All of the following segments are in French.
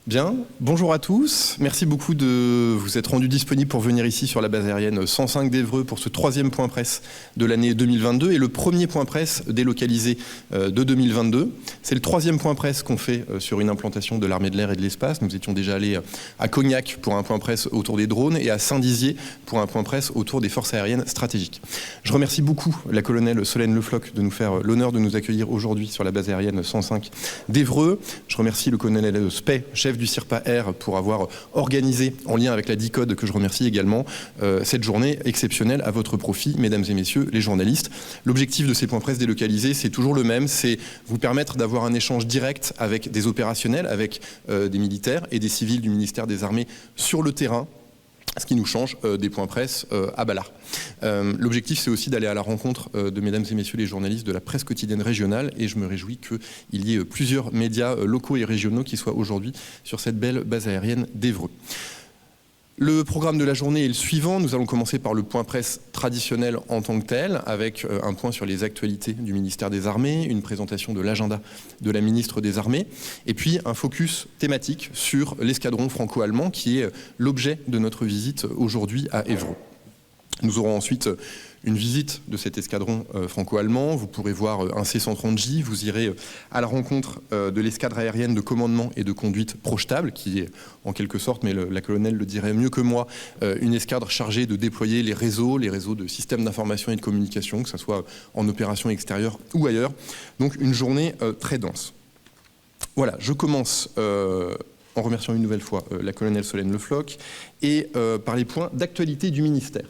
Bien, bonjour à tous. Merci beaucoup de vous être rendus disponibles pour venir ici sur la base aérienne 105 d'Évreux pour ce troisième point presse de l'année 2022 et le premier point presse délocalisé de 2022. C'est le troisième point presse qu'on fait sur une implantation de l'armée de l'air et de l'espace. Nous étions déjà allés à Cognac pour un point presse autour des drones et à Saint-Dizier pour un point presse autour des forces aériennes stratégiques. Je remercie beaucoup la colonelle Solène Le Floch de nous faire l'honneur de nous accueillir aujourd'hui sur la base aérienne 105 d'Évreux. Je remercie le colonel Spey, chef du CIRPA Air, pour avoir organisé, en lien avec la DICODE, que je remercie également, cette journée exceptionnelle à votre profit, mesdames et messieurs les journalistes. L'objectif de ces points presse délocalisés, c'est toujours le même, c'est vous permettre d'avoir un échange direct avec des opérationnels, avec des militaires et des civils du ministère des Armées sur le terrain, ce qui nous change des points presse à Ballard. L'objectif, c'est aussi d'aller à la rencontre de mesdames et messieurs les journalistes de la presse quotidienne régionale, et je me réjouis qu'il y ait plusieurs médias locaux et régionaux qui soient aujourd'hui sur cette belle base aérienne d'Évreux. Le programme de la journée est le suivant. Nous allons commencer par le point presse traditionnel en tant que tel, avec un point sur les actualités du ministère des Armées, une présentation de l'agenda de la ministre des Armées, et puis un focus thématique sur l'escadron franco-allemand qui est l'objet de notre visite aujourd'hui à Évreux. Nous aurons ensuite une visite de cet escadron franco-allemand. Vous pourrez voir un C-130J. Vous irez à la rencontre de l'escadre aérienne de commandement et de conduite projetable, qui est en quelque sorte, mais la colonelle le dirait mieux que moi, une escadre chargée de déployer les réseaux de systèmes d'information et de communication, que ce soit en opération extérieure ou ailleurs. Donc une journée très dense. Voilà, je commence en remerciant une nouvelle fois la colonelle Solène Le Floch et par les points d'actualité du ministère.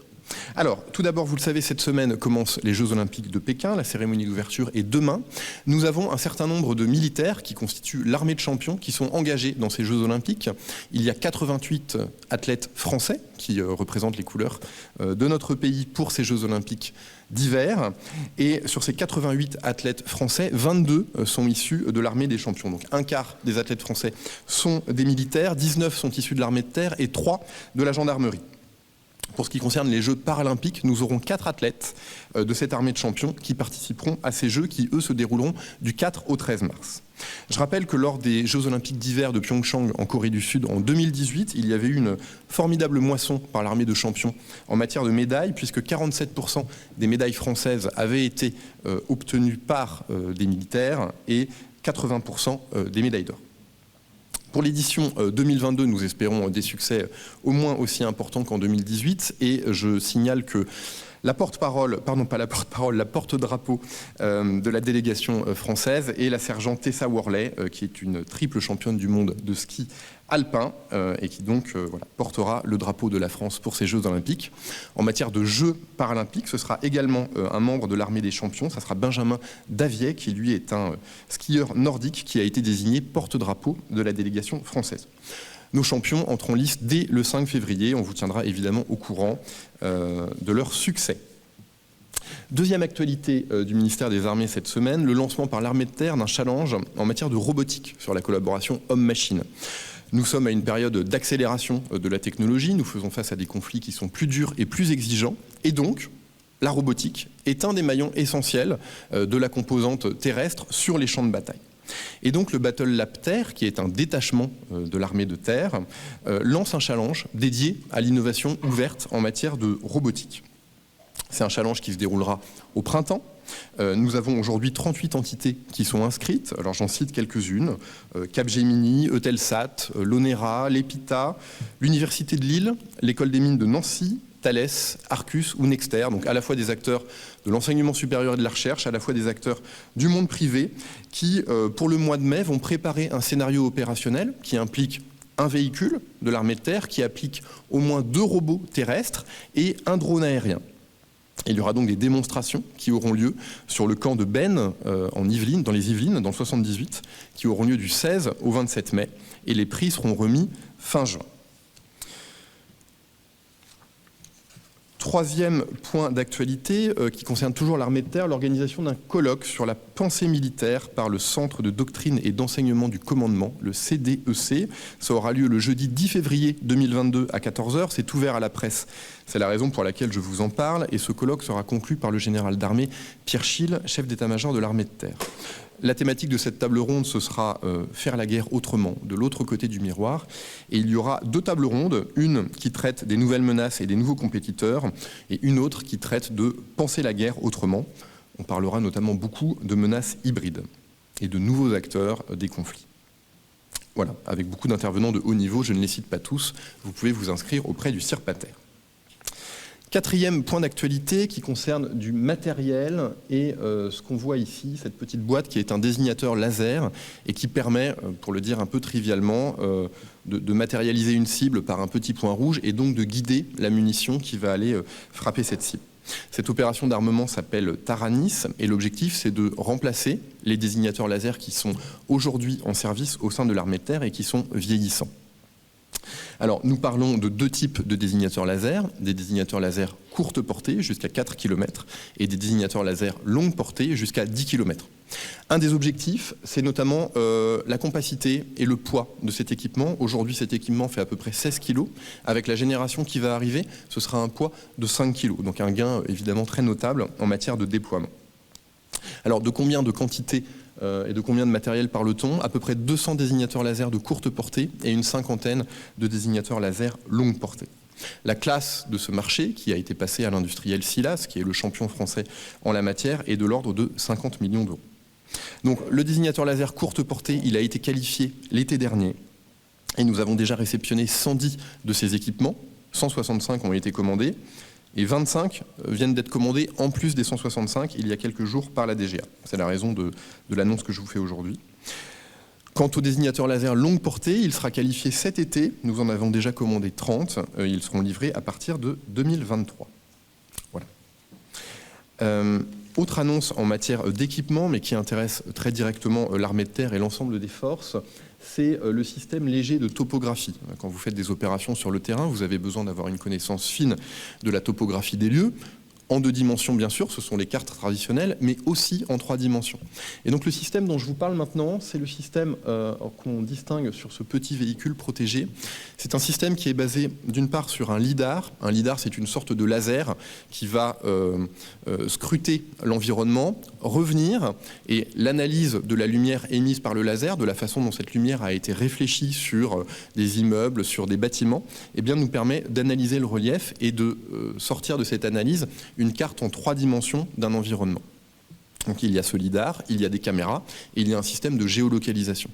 Alors, tout d'abord, vous le savez, cette semaine commencent les Jeux Olympiques de Pékin. La cérémonie d'ouverture est demain. Nous avons un certain nombre de militaires qui constituent l'armée de champions qui sont engagés dans ces Jeux Olympiques. Il y a 88 athlètes français qui représentent les couleurs de notre pays pour ces Jeux Olympiques d'hiver. Et sur ces 88 athlètes français, 22 sont issus de l'armée des champions. Donc un quart des athlètes français sont des militaires, 19 sont issus de l'armée de terre et 3 de la gendarmerie. Pour ce qui concerne les Jeux paralympiques, nous aurons 4 athlètes de cette armée de champions qui participeront à ces Jeux qui, eux, se dérouleront du 4 au 13 mars. Je rappelle que lors des Jeux olympiques d'hiver de Pyeongchang en Corée du Sud en 2018, il y avait eu une formidable moisson par l'armée de champions en matière de médailles, puisque 47% des médailles françaises avaient été obtenues par des militaires et 80% des médailles d'or. Pour l'édition 2022, nous espérons des succès au moins aussi importants qu'en 2018 et je signale que la porte-parole, la porte-drapeau de la délégation française est la sergente Tessa Worley, qui est une triple championne du monde de ski alpin et qui donc portera le drapeau de la France pour ces Jeux Olympiques. En matière de Jeux paralympiques, ce sera également un membre de l'armée des champions, ça sera Benjamin Daviet, qui lui est un skieur nordique qui a été désigné porte-drapeau de la délégation française. Nos champions entrent en lice dès le 5 février. On vous tiendra évidemment au courant de leur succès. Deuxième actualité du ministère des Armées cette semaine, le lancement par l'armée de terre d'un challenge en matière de robotique sur la collaboration homme-machine. Nous sommes à une période d'accélération de la technologie. Nous faisons face à des conflits qui sont plus durs et plus exigeants. Et donc, la robotique est un des maillons essentiels de la composante terrestre sur les champs de bataille. Et donc le Battle Lab Terre, qui est un détachement de l'armée de terre, lance un challenge dédié à l'innovation ouverte en matière de robotique. C'est un challenge qui se déroulera au printemps. Nous avons aujourd'hui 38 entités qui sont inscrites. Alors j'en cite quelques-unes. Capgemini, Eutelsat, l'Onera, l'EPITA, l'Université de Lille, l'École des mines de Nancy, Thales, Arcus ou Nexter, donc à la fois des acteurs de l'enseignement supérieur et de la recherche, à la fois des acteurs du monde privé, qui, pour le mois de mai, vont préparer un scénario opérationnel qui implique un véhicule de l'armée de terre, qui applique au moins 2 robots terrestres et un drone aérien. Il y aura donc des démonstrations qui auront lieu sur le camp de Bennes, en Yvelines, dans les Yvelines, dans le 78, qui auront lieu du 16 au 27 mai, et les prix seront remis fin juin. Troisième point d'actualité qui concerne toujours l'armée de terre, l'organisation d'un colloque sur la pensée militaire par le Centre de doctrine et d'enseignement du commandement, le CDEC. Ça aura lieu le jeudi 10 février 2022 à 14h. C'est ouvert à la presse. C'est la raison pour laquelle je vous en parle. Et ce colloque sera conclu par le général d'armée Pierre Schill, chef d'état-major de l'armée de terre. la thématique de cette table ronde, ce sera faire la guerre autrement, de l'autre côté du miroir. Et il y aura 2 tables rondes, une qui traite des nouvelles menaces et des nouveaux compétiteurs, et une autre qui traite de penser la guerre autrement. On parlera notamment beaucoup de menaces hybrides et de nouveaux acteurs des conflits. Voilà, avec beaucoup d'intervenants de haut niveau, je ne les cite pas tous, vous pouvez vous inscrire auprès du CIRPATER. 4e point d'actualité qui concerne du matériel et ce qu'on voit ici, cette petite boîte qui est un désignateur laser et qui permet, pour le dire un peu trivialement, de matérialiser une cible par un petit point rouge et donc de guider la munition qui va aller frapper cette cible. Cette opération d'armement s'appelle Taranis et l'objectif c'est de remplacer les désignateurs laser qui sont aujourd'hui en service au sein de l'armée de terre et qui sont vieillissants. Alors nous parlons de 2 types de désignateurs laser, des désignateurs laser courte portée jusqu'à 4 km et des désignateurs laser longue portée jusqu'à 10 km. Un des objectifs, c'est notamment la compacité et le poids de cet équipement. Aujourd'hui, cet équipement fait à peu près 16 kg. Avec la génération qui va arriver, ce sera un poids de 5 kg. Donc un gain évidemment très notable en matière de déploiement. Alors de combien de quantité et de combien de matériel parle-t-on? À peu près 200 désignateurs laser de courte portée et une 50aine de désignateurs laser longue portée. La classe de ce marché, qui a été passée à l'industriel Silas, qui est le champion français en la matière, est de l'ordre de 50 millions d'euros. Donc le désignateur laser courte portée, il a été qualifié l'été dernier et nous avons déjà réceptionné 110 de ces équipements, 165 ont été commandés et 25 viennent d'être commandés en plus des 165 il y a quelques jours par la DGA. C'est la raison de l'annonce que je vous fais aujourd'hui. Quant au désignateur laser longue portée, il sera qualifié cet été. Nous en avons déjà commandé 30. Ils seront livrés à partir de 2023. Voilà. Autre annonce en matière d'équipement, mais qui intéresse très directement l'armée de terre et l'ensemble des forces, c'est le système léger de topographie. Quand vous faites des opérations sur le terrain, vous avez besoin d'avoir une connaissance fine de la topographie des lieux, en 2 dimensions bien sûr, ce sont les cartes traditionnelles, mais aussi en 3 dimensions. Et donc le système dont je vous parle maintenant, c'est le système qu'on distingue sur ce petit véhicule protégé. C'est un système qui est basé d'une part sur un lidar. Un lidar, c'est une sorte de laser qui va scruter l'environnement, revenir, et l'analyse de la lumière émise par le laser, de la façon dont cette lumière a été réfléchie sur des immeubles, sur des bâtiments, eh bien, nous permet d'analyser le relief et de sortir de cette analyse une carte en 3 dimensions d'un environnement. Donc il y a ce lidar, il y a des caméras et il y a un système de géolocalisation.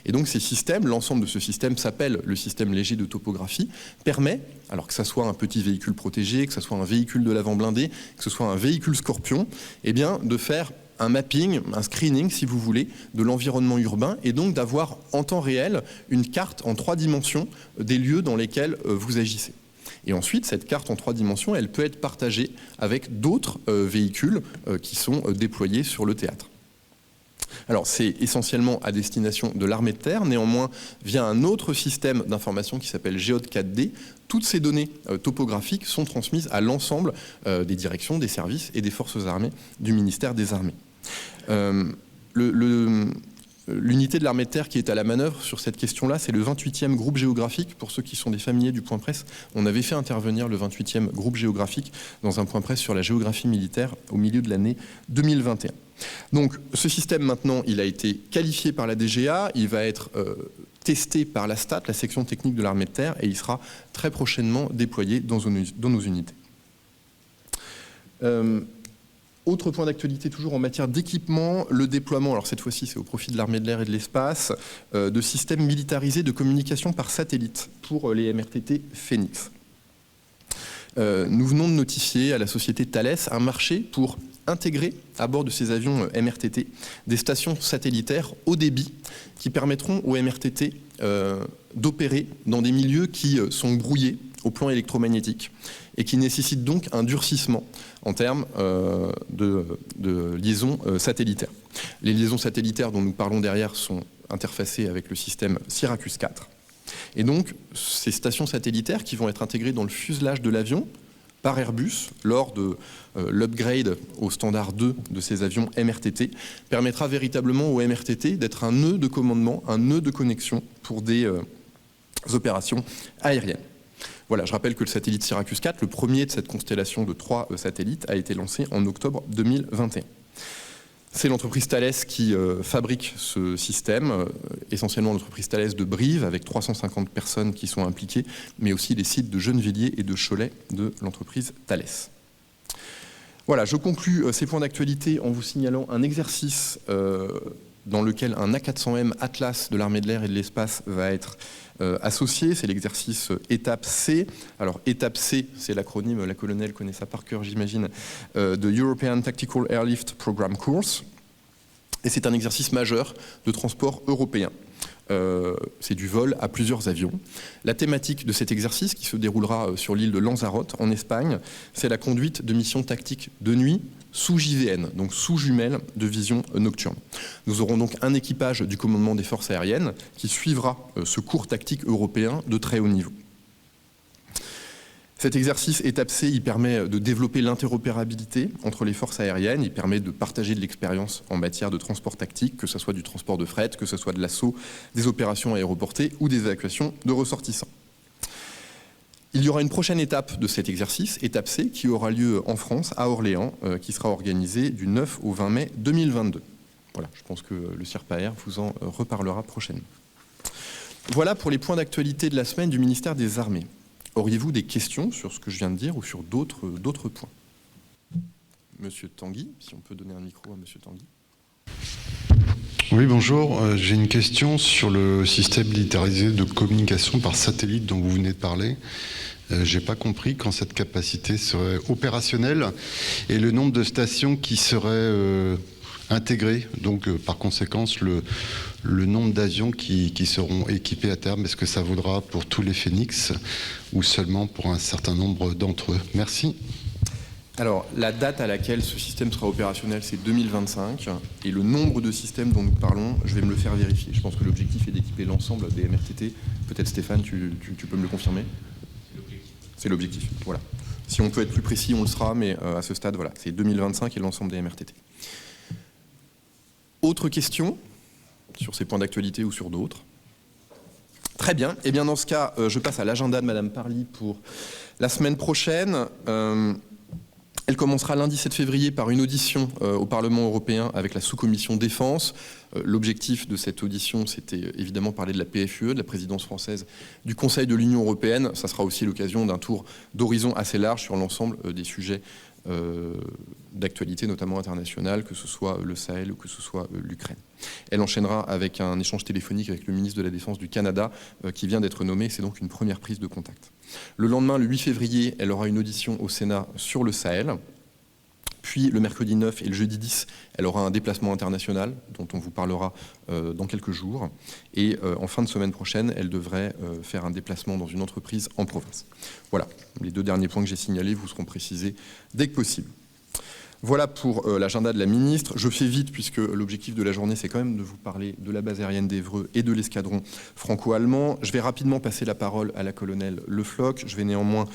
Et donc ces systèmes, l'ensemble de ce système s'appelle le système léger de topographie, permet, alors que ce soit un petit véhicule protégé, que ce soit un véhicule de l'avant blindé, que ce soit un véhicule Scorpion, eh bien de faire un mapping, un screening si vous voulez, de l'environnement urbain et donc d'avoir en temps réel une carte en 3 dimensions des lieux dans lesquels vous agissez. Et ensuite, cette carte en 3 dimensions, elle peut être partagée avec d'autres véhicules qui sont déployés sur le théâtre. Alors, c'est essentiellement à destination de l'armée de terre. Néanmoins, via un autre système d'information qui s'appelle Géode 4D, toutes ces données topographiques sont transmises à l'ensemble des directions, des services et des forces armées du ministère des Armées. L'unité de l'armée de terre qui est à la manœuvre sur cette question-là, c'est le 28e groupe géographique. Pour ceux qui sont des familiers du point presse, on avait fait intervenir le 28e groupe géographique dans un point presse sur la géographie militaire au milieu de l'année 2021. Donc ce système maintenant, il a été qualifié par la DGA, il va être testé par la STAT, la section technique de l'armée de terre, et il sera très prochainement déployé dans nos unités. Autre point d'actualité toujours en matière d'équipement, le déploiement, alors cette fois-ci c'est au profit de l'armée de l'air et de l'espace, de systèmes militarisés de communication par satellite pour les MRTT Phoenix. Nous venons de notifier à la société Thales un marché pour intégrer à bord de ces avions MRTT des stations satellitaires haut débit qui permettront aux MRTT d'opérer dans des milieux qui sont brouillés au plan électromagnétique et qui nécessitent donc un durcissement en termes de liaisons satellitaires. Les liaisons satellitaires dont nous parlons derrière sont interfacées avec le système Syracuse 4. Et donc, ces stations satellitaires qui vont être intégrées dans le fuselage de l'avion par Airbus lors de l'upgrade au standard 2 de ces avions MRTT permettra véritablement aux MRTT d'être un nœud de commandement, un nœud de connexion pour des opérations aériennes. Voilà, je rappelle que le satellite Syracuse 4, le premier de cette constellation de 3 satellites, a été lancé en octobre 2021. C'est l'entreprise Thales qui fabrique ce système, essentiellement l'entreprise Thales de Brive, avec 350 personnes qui sont impliquées, mais aussi les sites de Gennevilliers et de Cholet de l'entreprise Thales. Voilà, je conclus ces points d'actualité en vous signalant un exercice dans lequel un A400M Atlas de l'armée de l'air et de l'espace va être associé. C'est l'exercice étape C. Alors étape C, c'est l'acronyme, la colonelle connaît ça par cœur, j'imagine, de European Tactical Airlift Program Course. Et c'est un exercice majeur de transport européen. C'est du vol à plusieurs avions. La thématique de cet exercice, qui se déroulera sur l'île de Lanzarote, en Espagne, c'est la conduite de missions tactiques de nuit sous JVN, donc sous jumelles de vision nocturne. Nous aurons donc un équipage du commandement des forces aériennes qui suivra ce cours tactique européen de très haut niveau. Cet exercice étape C, il permet de développer l'interopérabilité entre les forces aériennes, il permet de partager de l'expérience en matière de transport tactique, que ce soit du transport de fret, que ce soit de l'assaut, des opérations aéroportées ou des évacuations de ressortissants. Il y aura une prochaine étape de cet exercice, étape C, qui aura lieu en France, à Orléans, qui sera organisée du 9 au 20 mai 2022. Voilà, je pense que le CIRPAER vous en reparlera prochainement. Voilà pour les points d'actualité de la semaine du ministère des Armées. Auriez-vous des questions sur ce que je viens de dire ou sur d'autres points? Monsieur Tanguy, si on peut donner un micro à Monsieur Tanguy. Oui, bonjour. J'ai une question sur le système militarisé de communication par satellite dont vous venez de parler. J'ai pas compris quand cette capacité serait opérationnelle et le nombre de stations qui seraient intégrées. Donc, par conséquence, le nombre d'avions qui seront équipés à terme. Est-ce que ça vaudra pour tous les Phénix ou seulement pour un certain nombre d'entre eux? Merci. Alors, la date à laquelle ce système sera opérationnel, c'est 2025. Et le nombre de systèmes dont nous parlons, je vais me le faire vérifier. Je pense que l'objectif est d'équiper l'ensemble des MRTT. Peut-être Stéphane, tu peux me le confirmer? C'est l'objectif, voilà. Si on peut être plus précis, on le sera, mais à ce stade, voilà, c'est 2025 et l'ensemble des MRTT. Autre question sur ces points d'actualité ou sur d'autres? Très bien. Eh bien, dans ce cas, je passe à l'agenda de Madame Parly pour la semaine prochaine. Elle commencera lundi 7 février par une audition au Parlement européen avec la sous-commission défense. L'objectif de cette audition, c'était évidemment parler de la PFUE, de la présidence française du Conseil de l'Union européenne. Ça sera aussi l'occasion d'un tour d'horizon assez large sur l'ensemble des sujets d'actualité, notamment internationale, que ce soit le Sahel ou que ce soit l'Ukraine. Elle enchaînera avec un échange téléphonique avec le ministre de la Défense du Canada qui vient d'être nommé. C'est donc une première prise de contact. Le lendemain, le 8 février, elle aura une audition au Sénat sur le Sahel. Puis le mercredi 9 et le jeudi 10, elle aura un déplacement international dont on vous parlera dans quelques jours. Et en fin de semaine prochaine, elle devrait faire un déplacement dans une entreprise en province. Voilà, les deux derniers points que j'ai signalés vous seront précisés dès que possible. Voilà pour l'agenda de la ministre. Je fais vite puisque l'objectif de la journée, c'est quand même de vous parler de la base aérienne d'Évreux et de l'escadron franco-allemand. Je vais rapidement passer la parole à la colonelle Le Floch. Je vais néanmoins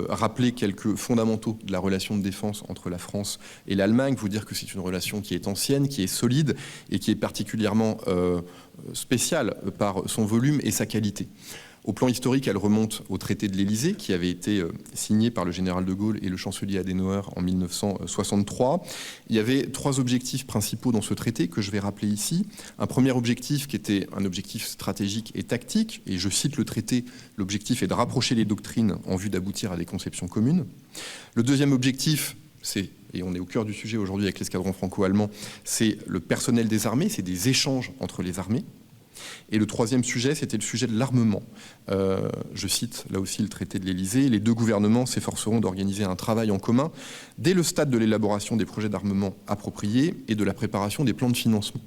rappeler quelques fondamentaux de la relation de défense entre la France et l'Allemagne. Vous dire que c'est une relation qui est ancienne, qui est solide et qui est particulièrement spéciale par son volume et sa qualité. Au plan historique, elle remonte au traité de l'Élysée qui avait été signé par le général de Gaulle et le chancelier Adenauer en 1963. Il y avait trois objectifs principaux dans ce traité que je vais rappeler ici. Un premier objectif qui était un objectif stratégique et tactique, et je cite le traité, l'objectif est de rapprocher les doctrines en vue d'aboutir à des conceptions communes. Le deuxième objectif, et on est au cœur du sujet aujourd'hui avec l'escadron franco-allemand, c'est le personnel des armées, c'est des échanges entre les armées. Et le troisième sujet, c'était le sujet de l'armement. Je cite là aussi le traité de l'Élysée. Les deux gouvernements s'efforceront d'organiser un travail en commun dès le stade de l'élaboration des projets d'armement appropriés et de la préparation des plans de financement.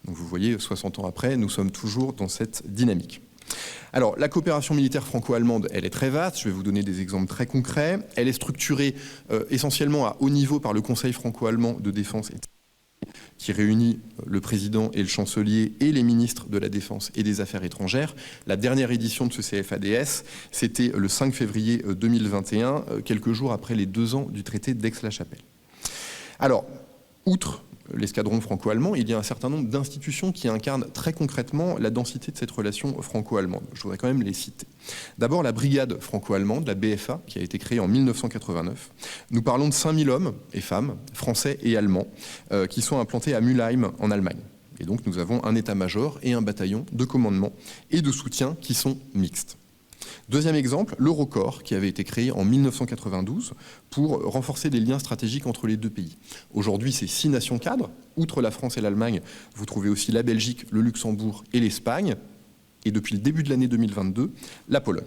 Donc vous voyez, 60 ans après, nous sommes toujours dans cette dynamique. Alors, la coopération militaire franco-allemande, elle est très vaste. Je vais vous donner des exemples très concrets. Elle est structurée essentiellement à haut niveau par le Conseil franco-allemand de défense et qui réunit le président et le chancelier et les ministres de la Défense et des Affaires étrangères. La dernière édition de ce CFADS, c'était le 5 février 2021, quelques jours après les 2 ans du traité d'Aix-la-Chapelle. Alors, Outre l'escadron franco-allemand, il y a un certain nombre d'institutions qui incarnent très concrètement la densité de cette relation franco-allemande. Je voudrais quand même les citer. D'abord, la brigade franco-allemande, la BFA, qui a été créée en 1989. Nous parlons de 5000 hommes et femmes, français et allemands, qui sont implantés à Mülheim, en Allemagne. Et donc, nous avons un état-major et un bataillon de commandement et de soutien qui sont mixtes. Deuxième exemple, l'Eurocorps, qui avait été créé en 1992 pour renforcer les liens stratégiques entre les deux pays. Aujourd'hui, c'est 6 nations cadres. Outre la France et l'Allemagne, vous trouvez aussi la Belgique, le Luxembourg et l'Espagne. Et depuis le début de l'année 2022, la Pologne.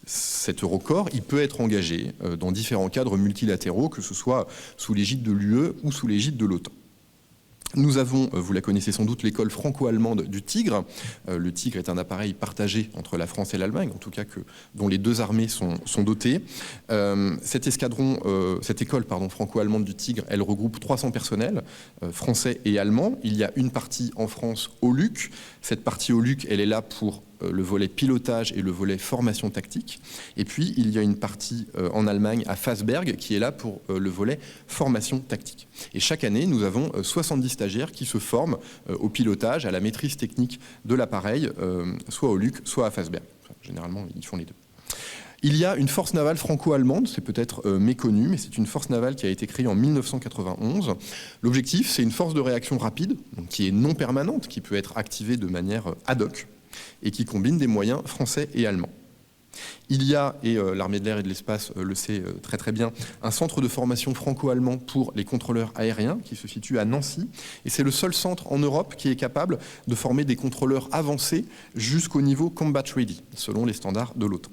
Cet Eurocorps, il peut être engagé dans différents cadres multilatéraux, que ce soit sous l'égide de l'UE ou sous l'égide de l'OTAN. Nous avons, vous la connaissez sans doute, l'école franco-allemande du Tigre. Le Tigre est un appareil partagé entre la France et l'Allemagne, en tout cas dont les deux armées sont dotées. Cette école franco-allemande du Tigre, elle regroupe 300 personnels, français et allemands. Il y a une partie en France au LUC. Cette partie au LUC, elle est là pour le volet pilotage et le volet formation tactique. Et puis, il y a une partie en Allemagne, à Fassberg, qui est là pour le volet formation tactique. Et chaque année, nous avons 70 stagiaires qui se forment au pilotage, à la maîtrise technique de l'appareil, soit au LUC, soit à Fassberg. Enfin, généralement, ils font les deux. Il y a une force navale franco-allemande, c'est peut-être méconnu, mais c'est une force navale qui a été créée en 1991. L'objectif, c'est une force de réaction rapide, donc qui est non permanente, qui peut être activée de manière ad hoc, et qui combine des moyens français et allemands. Il y a, et l'armée de l'air et de l'espace le sait très très bien, un centre de formation franco-allemand pour les contrôleurs aériens qui se situe à Nancy, et c'est le seul centre en Europe qui est capable de former des contrôleurs avancés jusqu'au niveau combat ready, selon les standards de l'OTAN.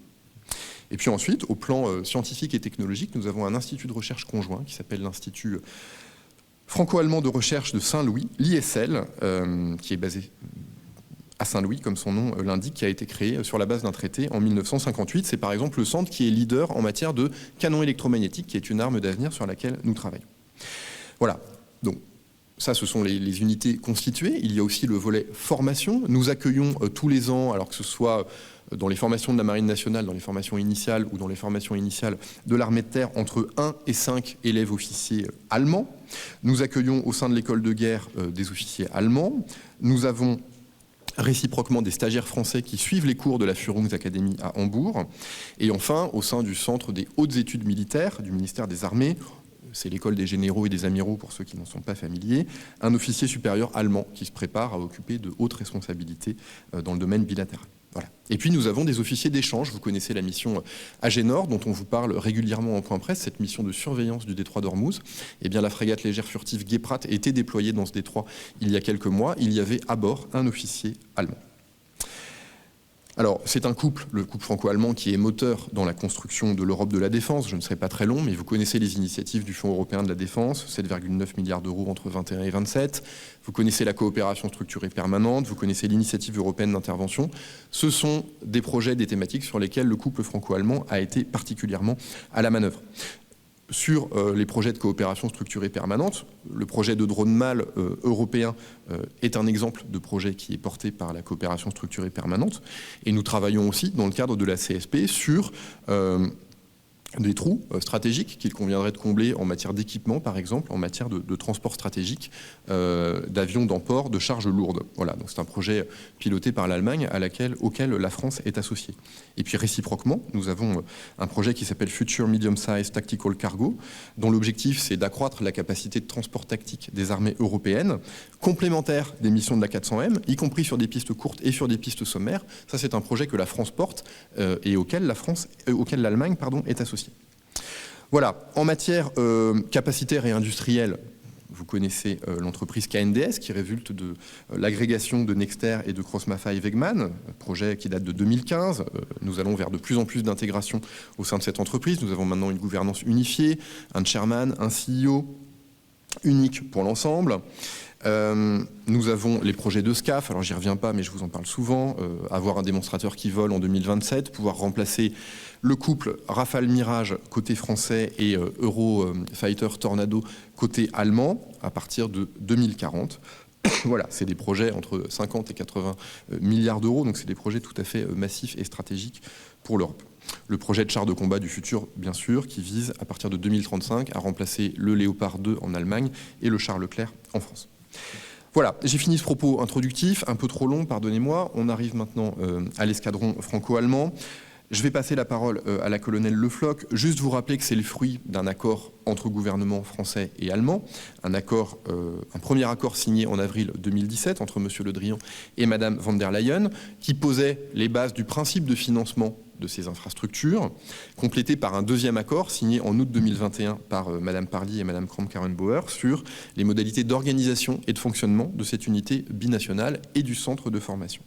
Et puis ensuite, au plan scientifique et technologique, nous avons un institut de recherche conjoint qui s'appelle l'Institut franco-allemand de recherche de Saint-Louis, l'ISL, qui est basé à Saint-Louis, comme son nom l'indique, qui a été créé sur la base d'un traité en 1958. C'est par exemple le centre qui est leader en matière de canon électromagnétique, qui est une arme d'avenir sur laquelle nous travaillons. Voilà, donc ça ce sont les unités constituées. Il y a aussi le volet formation. Nous accueillons tous les ans, alors que ce soit dans les formations de la Marine nationale, dans les formations initiales ou dans les formations initiales de l'armée de terre, entre 1 et 5 élèves officiers allemands. Nous accueillons au sein de l'école de guerre des officiers allemands. Nous avons réciproquement des stagiaires français qui suivent les cours de la Führungsakademie à Hambourg. Et enfin, au sein du centre des hautes études militaires du ministère des Armées, c'est l'école des généraux et des amiraux pour ceux qui n'en sont pas familiers, un officier supérieur allemand qui se prépare à occuper de hautes responsabilités dans le domaine bilatéral. Voilà. Et puis nous avons des officiers d'échange. Vous connaissez la mission Agénor, dont on vous parle régulièrement en point presse, cette mission de surveillance du détroit d'Ormuz. Eh bien, la frégate légère furtive Gepard était déployée dans ce détroit il y a quelques mois. Il y avait à bord un officier allemand. Alors, c'est un couple, le couple franco-allemand, qui est moteur dans la construction de l'Europe de la défense. Je ne serai pas très long, mais vous connaissez les initiatives du Fonds européen de la défense, 7,9 milliards d'euros entre 21 et 27. Vous connaissez la coopération structurée permanente, vous connaissez l'initiative européenne d'intervention. Ce sont des projets, des thématiques sur lesquels le couple franco-allemand a été particulièrement à la manœuvre. Sur les projets de coopération structurée permanente, le projet de drone MAL européen est un exemple de projet qui est porté par la coopération structurée permanente. Et nous travaillons aussi dans le cadre de la CSP sur des trous stratégiques qu'il conviendrait de combler en matière d'équipement, par exemple, en matière de transport stratégique d'avions d'emport de charges lourdes. Voilà, donc c'est un projet piloté par l'Allemagne auquel la France est associée. Et puis réciproquement, nous avons un projet qui s'appelle Future Medium Size Tactical Cargo, dont l'objectif c'est d'accroître la capacité de transport tactique des armées européennes, complémentaire des missions de la 400M, y compris sur des pistes courtes et sur des pistes sommaires. Ça, c'est un projet que la France porte et auquel l'Allemagne est associée. Voilà, en matière capacitaire et industrielle, vous connaissez l'entreprise KNDS qui résulte de l'agrégation de Nexter et de Cross-Maffei Wegmann, projet qui date de 2015. Nous allons vers de plus en plus d'intégration au sein de cette entreprise. Nous avons maintenant une gouvernance unifiée, un chairman, un CEO unique pour l'ensemble. Nous avons les projets de SCAF, alors j'y reviens pas mais je vous en parle souvent, avoir un démonstrateur qui vole en 2027, pouvoir remplacer le couple Rafale Mirage côté français et Eurofighter Tornado côté allemand à partir de 2040. Voilà, c'est des projets entre 50 et 80 milliards d'euros, donc c'est des projets tout à fait massifs et stratégiques pour l'Europe. Le projet de char de combat du futur, bien sûr, qui vise à partir de 2035 à remplacer le Léopard 2 en Allemagne et le char Leclerc en France. Voilà, j'ai fini ce propos introductif, un peu trop long, pardonnez-moi. On arrive maintenant à l'escadron franco-allemand. Je vais passer la parole à la colonelle Le Floch. Juste vous rappeler que c'est le fruit d'un accord entre gouvernements français et allemands, un premier accord signé en avril 2017 entre M. Le Drian et Mme von der Leyen, qui posait les bases du principe de financement de ces infrastructures, complété par un deuxième accord signé en août 2021 par Mme Parly et Mme Kramp-Karrenbauer sur les modalités d'organisation et de fonctionnement de cette unité binationale et du centre de formation.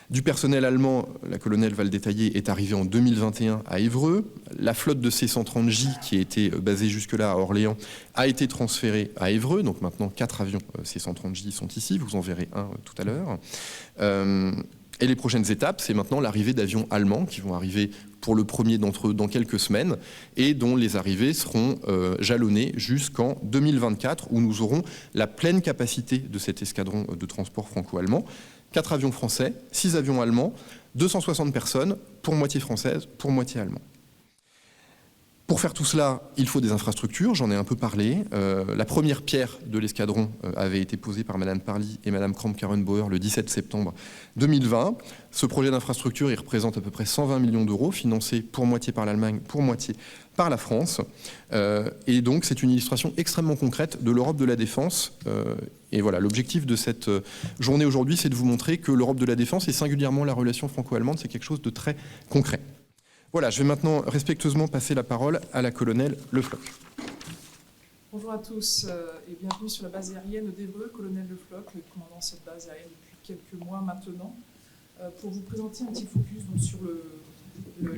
Du personnel allemand, la colonelle va le détailler, est arrivée en 2021 à Évreux. La flotte de C-130J, qui était basée jusque-là à Orléans, a été transférée à Évreux. Donc maintenant, 4 avions C-130J sont ici. Vous en verrez un tout à l'heure. Et les prochaines étapes, c'est maintenant l'arrivée d'avions allemands qui vont arriver pour le premier d'entre eux dans quelques semaines et dont les arrivées seront jalonnées jusqu'en 2024 où nous aurons la pleine capacité de cet escadron de transport franco-allemand. 4 avions français, 6 avions allemands, 260 personnes, pour moitié françaises, pour moitié allemands. Pour faire tout cela, il faut des infrastructures, j'en ai un peu parlé. La première pierre de l'escadron avait été posée par Mme Parly et Mme Kramp-Karrenbauer le 17 septembre 2020. Ce projet d'infrastructure, il représente à peu près 120 millions d'euros, financé pour moitié par l'Allemagne, pour moitié par la France. Et donc, c'est une illustration extrêmement concrète de l'Europe de la défense. Et voilà, l'objectif de cette journée aujourd'hui, c'est de vous montrer que l'Europe de la défense, et singulièrement la relation franco-allemande, c'est quelque chose de très concret. Voilà, je vais maintenant respectueusement passer la parole à la colonelle Le Floch. Bonjour à tous et bienvenue sur la base aérienne d'Évreux, colonel Le Floch, le commandant de cette base aérienne depuis quelques mois maintenant, pour vous présenter un petit focus donc, sur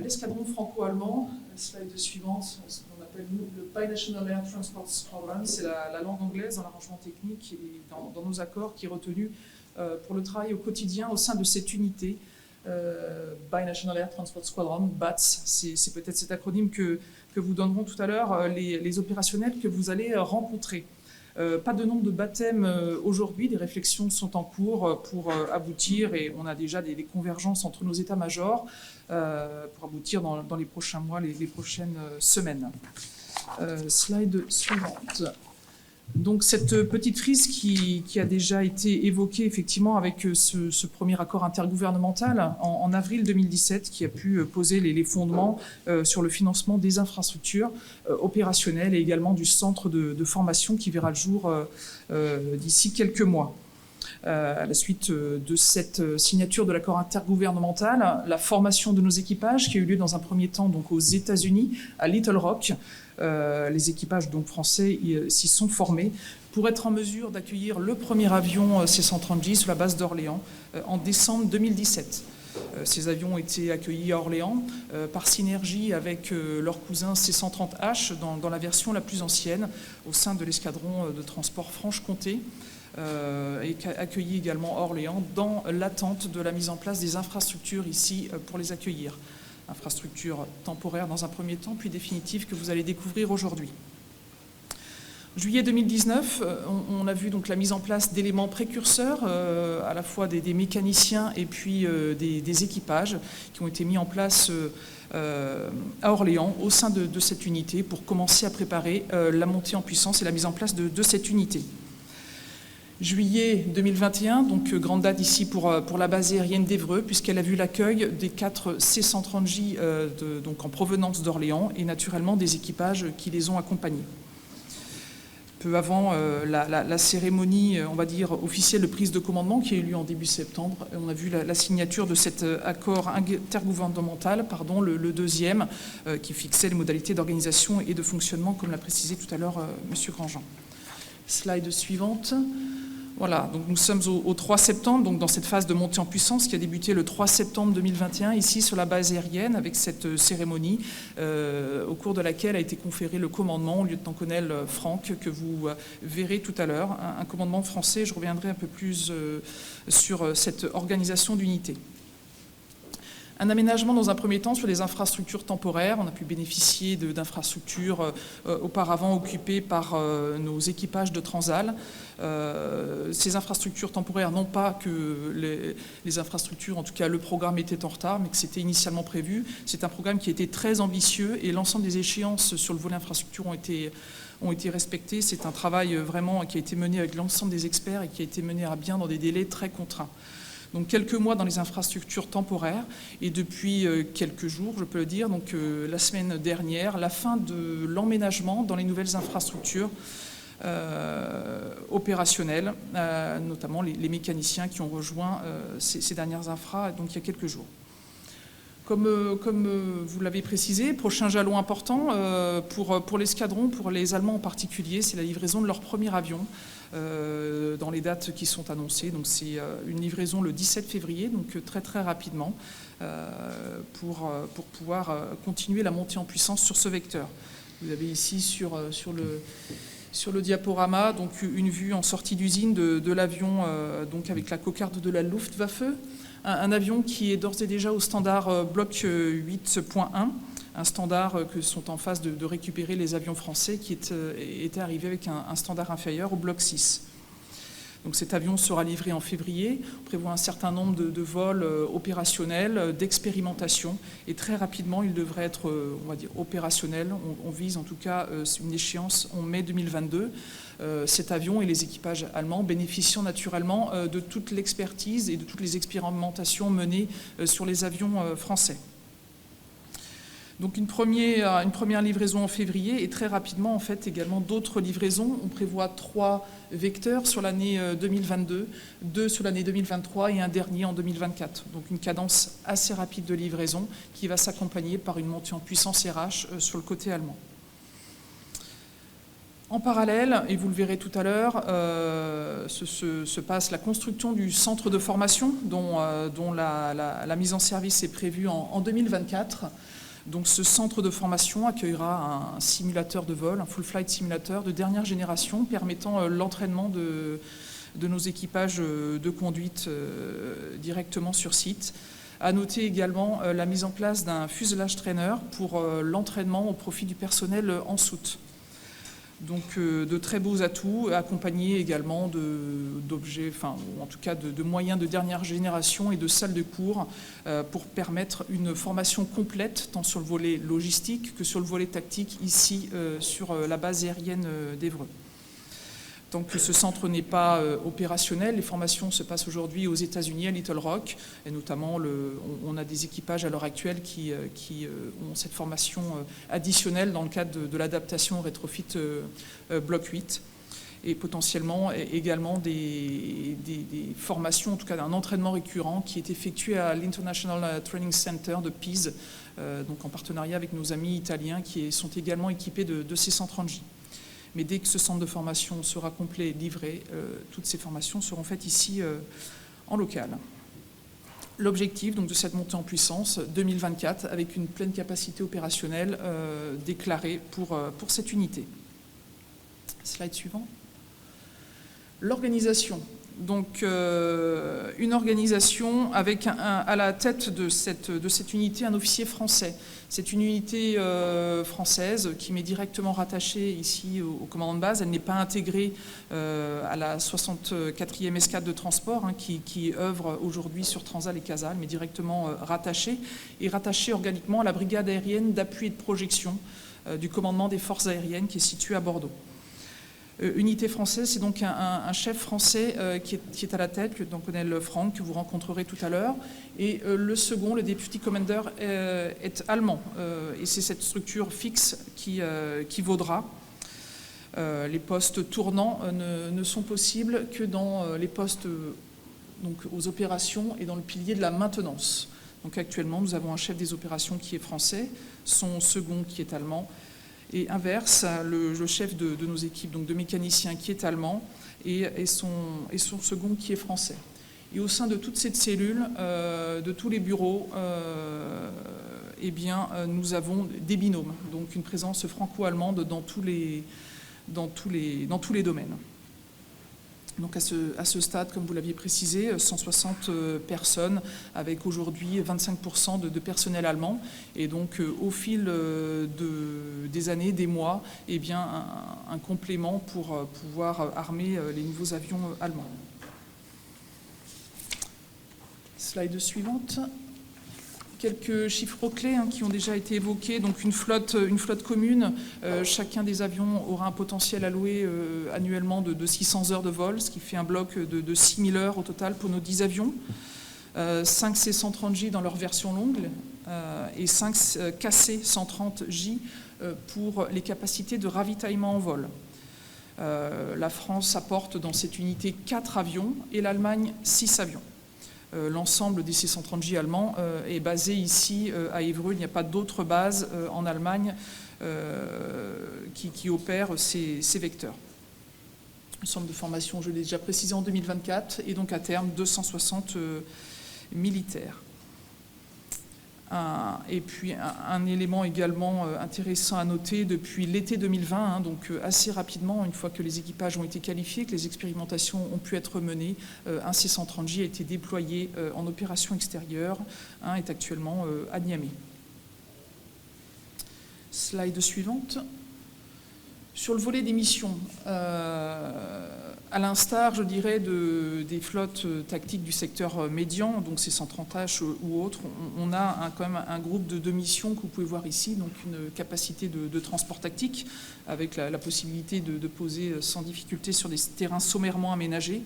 l'escadron franco-allemand. La slide suivante, ce qu'on appelle nous le Binational Air Transport Squadron, c'est la langue anglaise dans l'arrangement technique et dans nos accords qui est retenu pour le travail au quotidien au sein de cette unité. Binational Air Transport Squadron, BATS, c'est peut-être cet acronyme que vous donneront tout à l'heure les opérationnels que vous allez rencontrer. Pas de nombre de baptêmes aujourd'hui, des réflexions sont en cours pour aboutir, et on a déjà des convergences entre nos états-majors pour aboutir dans les prochains mois, les prochaines semaines. Slide suivante. Donc cette petite frise qui a déjà été évoquée effectivement avec ce premier accord intergouvernemental en avril 2017 qui a pu poser les fondements sur le financement des infrastructures opérationnelles et également du centre de formation qui verra le jour d'ici quelques mois. À la suite de cette signature de l'accord intergouvernemental, la formation de nos équipages qui a eu lieu dans un premier temps donc aux États-Unis, à Little Rock. Les équipages donc français s'y sont formés pour être en mesure d'accueillir le premier avion C-130J sur la base d'Orléans en décembre 2017. Ces avions ont été accueillis à Orléans par synergie avec leurs cousins C-130H dans la version la plus ancienne au sein de l'escadron de transport Franche-Comté. Et accueillis également à Orléans dans l'attente de la mise en place des infrastructures ici pour les accueillir. Infrastructure temporaire dans un premier temps, puis définitive que vous allez découvrir aujourd'hui. Juillet 2019, on a vu donc la mise en place d'éléments précurseurs, à la fois des mécaniciens et puis des équipages qui ont été mis en place à Orléans au sein de cette unité pour commencer à préparer la montée en puissance et la mise en place de cette unité. Juillet 2021, donc grande date ici pour la base aérienne d'Évreux, puisqu'elle a vu l'accueil des 4 C-130J donc en provenance d'Orléans et naturellement des équipages qui les ont accompagnés. Peu avant la cérémonie, on va dire, officielle de prise de commandement qui a eu lieu en début septembre, on a vu la signature de cet accord intergouvernemental, le deuxième, qui fixait les modalités d'organisation et de fonctionnement, comme l'a précisé tout à l'heure M. Grandjean. Slide suivante. Voilà, donc nous sommes au 3 septembre, donc dans cette phase de montée en puissance qui a débuté le 3 septembre 2021, ici sur la base aérienne, avec cette cérémonie au cours de laquelle a été conféré le commandement au lieutenant-colonel Franck, que vous verrez tout à l'heure, un commandement français. Je reviendrai un peu plus sur cette organisation d'unité. Un aménagement dans un premier temps sur les infrastructures temporaires. On a pu bénéficier d'infrastructures auparavant occupées par nos équipages de Transal. Ces infrastructures temporaires, non pas que les infrastructures, en tout cas le programme était en retard, mais que c'était initialement prévu. C'est un programme qui a été très ambitieux et l'ensemble des échéances sur le volet infrastructure ont été respectées. C'est un travail vraiment qui a été mené avec l'ensemble des experts et qui a été mené à bien dans des délais très contraints. Donc quelques mois dans les infrastructures temporaires et depuis quelques jours, je peux le dire, donc la semaine dernière, la fin de l'emménagement dans les nouvelles infrastructures opérationnelles, notamment les mécaniciens qui ont rejoint ces dernières infras donc il y a quelques jours. Comme vous l'avez précisé, prochain jalon important pour l'escadron, pour les Allemands en particulier, c'est la livraison de leur premier avion dans les dates qui sont annoncées. Donc c'est une livraison le 17 février, donc très très rapidement, pour pouvoir continuer la montée en puissance sur ce vecteur. Vous avez ici sur le diaporama donc une vue en sortie d'usine de l'avion donc avec la cocarde de la Luftwaffe. Un avion qui est d'ores et déjà au standard Block 8.1, un standard que sont en phase de récupérer les avions français qui étaient arrivés avec un standard inférieur au Block 6. Donc cet avion sera livré en février. On prévoit un certain nombre de vols opérationnels, d'expérimentation, et très rapidement, il devrait être, on va dire, opérationnel. On vise en tout cas une échéance en mai 2022. Cet avion et les équipages allemands bénéficiant naturellement de toute l'expertise et de toutes les expérimentations menées sur les avions français. Donc une première livraison en février et très rapidement en fait également d'autres livraisons. On prévoit 3 vecteurs sur l'année 2022, 2 sur l'année 2023 et un dernier en 2024. Donc une cadence assez rapide de livraison qui va s'accompagner par une montée en puissance RH sur le côté allemand. En parallèle, et vous le verrez tout à l'heure, se passe la construction du centre de formation dont la mise en service est prévue en 2024. Donc ce centre de formation accueillera un simulateur de vol, un full flight simulator de dernière génération permettant l'entraînement de nos équipages de conduite directement sur site. À noter également la mise en place d'un fuselage trainer pour l'entraînement au profit du personnel en soute. Donc de très beaux atouts, accompagnés également d'objets, enfin en tout cas de moyens de dernière génération et de salles de cours pour permettre une formation complète tant sur le volet logistique que sur le volet tactique ici sur la base aérienne d'Évreux. Tant que ce centre n'est pas opérationnel, les formations se passent aujourd'hui aux États-Unis, à Little Rock, et notamment on a des équipages à l'heure actuelle qui ont cette formation additionnelle dans le cadre de l'adaptation au rétrofit Block 8, et potentiellement également des formations, en tout cas un entraînement récurrent qui est effectué à l'International Training Center de Pise, donc en partenariat avec nos amis italiens qui sont également équipés de C-130J. Mais dès que ce centre de formation sera complet et livré, toutes ces formations seront faites ici en local. L'objectif donc, de cette montée en puissance 2024 avec une pleine capacité opérationnelle déclarée pour cette unité. Slide suivant. L'organisation. Donc une organisation avec à la tête de cette unité un officier français. C'est une unité française qui m'est directement rattachée ici au commandant de base. Elle n'est pas intégrée à la 64e escadre de transport qui œuvre aujourd'hui sur Transal et Casal, mais directement rattachée organiquement à la brigade aérienne d'appui et de projection du commandement des forces aériennes qui est située à Bordeaux. Unité française, c'est donc un chef français qui est à la tête, le lieutenant colonel Franck, que vous rencontrerez tout à l'heure. Et le second, le deputy commander, est allemand. Et c'est cette structure fixe qui vaudra. Les postes tournants ne sont possibles que dans les postes donc, aux opérations et dans le pilier de la maintenance. Donc actuellement, nous avons un chef des opérations qui est français, son second qui est allemand, et inverse, le chef de nos équipes donc de mécaniciens qui est allemand et son second qui est français. Et au sein de toute cette cellule, de tous les bureaux, eh bien, nous avons des binômes, donc une présence franco-allemande dans tous les domaines. Donc à ce stade, comme vous l'aviez précisé, 160 personnes avec aujourd'hui 25% de personnel allemand. Et donc au fil des années, des mois, eh bien, un complément pour pouvoir armer les nouveaux avions allemands. Slide suivante. Quelques chiffres clés qui ont déjà été évoqués. Donc une flotte commune, chacun des avions aura un potentiel alloué annuellement de 600 heures de vol, ce qui fait un bloc de 6000 heures au total pour nos 10 avions. 5 C-130J dans leur version longue et 5 KC-130J pour les capacités de ravitaillement en vol. La France apporte dans cette unité 4 avions et l'Allemagne 6 avions. L'ensemble des C-130J allemands est basé ici à Évreux. Il n'y a pas d'autres bases en Allemagne qui opèrent ces vecteurs. Le centre de formation, je l'ai déjà précisé, en 2024, et donc à terme 260 militaires. Et puis un élément également intéressant à noter, depuis l'été 2020, donc assez rapidement, une fois que les équipages ont été qualifiés, que les expérimentations ont pu être menées, un C-130J a été déployé en opération extérieure, est actuellement à Niamey. Slide suivante. Sur le volet des missions, à l'instar, je dirais, des flottes tactiques du secteur médian, donc ces 130H ou autres, on a quand même un groupe de missions que vous pouvez voir ici, donc une capacité de transport tactique, avec la possibilité de poser sans difficulté sur des terrains sommairement aménagés.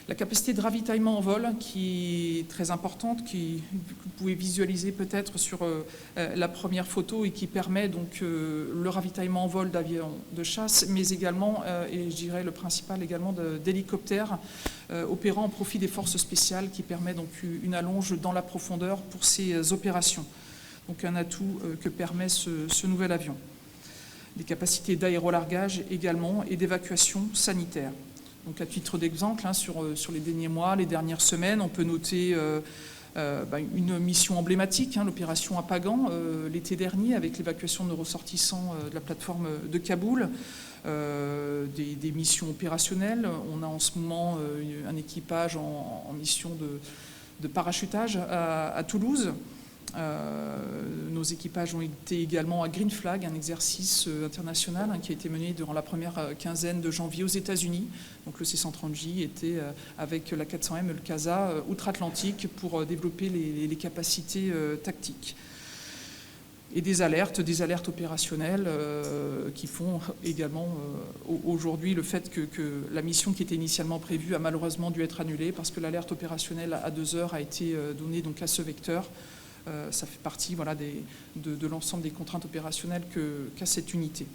La capacité de ravitaillement en vol, qui est très importante, que vous pouvez visualiser peut-être sur la première photo et qui permet donc le ravitaillement en vol d'avions de chasse, mais également, et je dirais le principal également, d'hélicoptères opérant au profit des forces spéciales, qui permet donc une allonge dans la profondeur pour ces opérations. Donc un atout que permet ce nouvel avion. Des capacités d'aérolargage également et d'évacuation sanitaire. Donc à titre d'exemple, sur les derniers mois, les dernières semaines, on peut noter une mission emblématique, l'opération Apagan, l'été dernier, avec l'évacuation de nos ressortissants de la plateforme de Kaboul, des missions opérationnelles. On a en ce moment un équipage en mission de parachutage à Toulouse. Nos équipages ont été également à Green Flag, un exercice international qui a été mené durant la première quinzaine de janvier aux États-Unis. Donc le C-130J était avec la 400M et le CASA outre-Atlantique pour développer les capacités tactiques. Et des alertes opérationnelles qui font également aujourd'hui le fait que la mission qui était initialement prévue a malheureusement dû être annulée parce que l'alerte opérationnelle à 2 heures a été donnée donc à ce vecteur. Ça fait partie de l'ensemble des contraintes opérationnelles qu'a cette unité.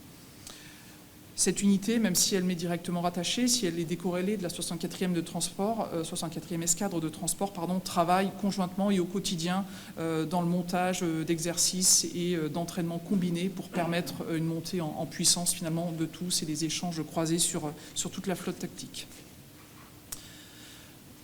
Cette unité, même si elle m'est directement rattachée, si elle est décorrélée de la 64e de transport, 64e escadre de transport, travaille conjointement et au quotidien dans le montage d'exercices et d'entraînements combinés pour permettre une montée en puissance finalement de tous et des échanges croisés sur toute la flotte tactique.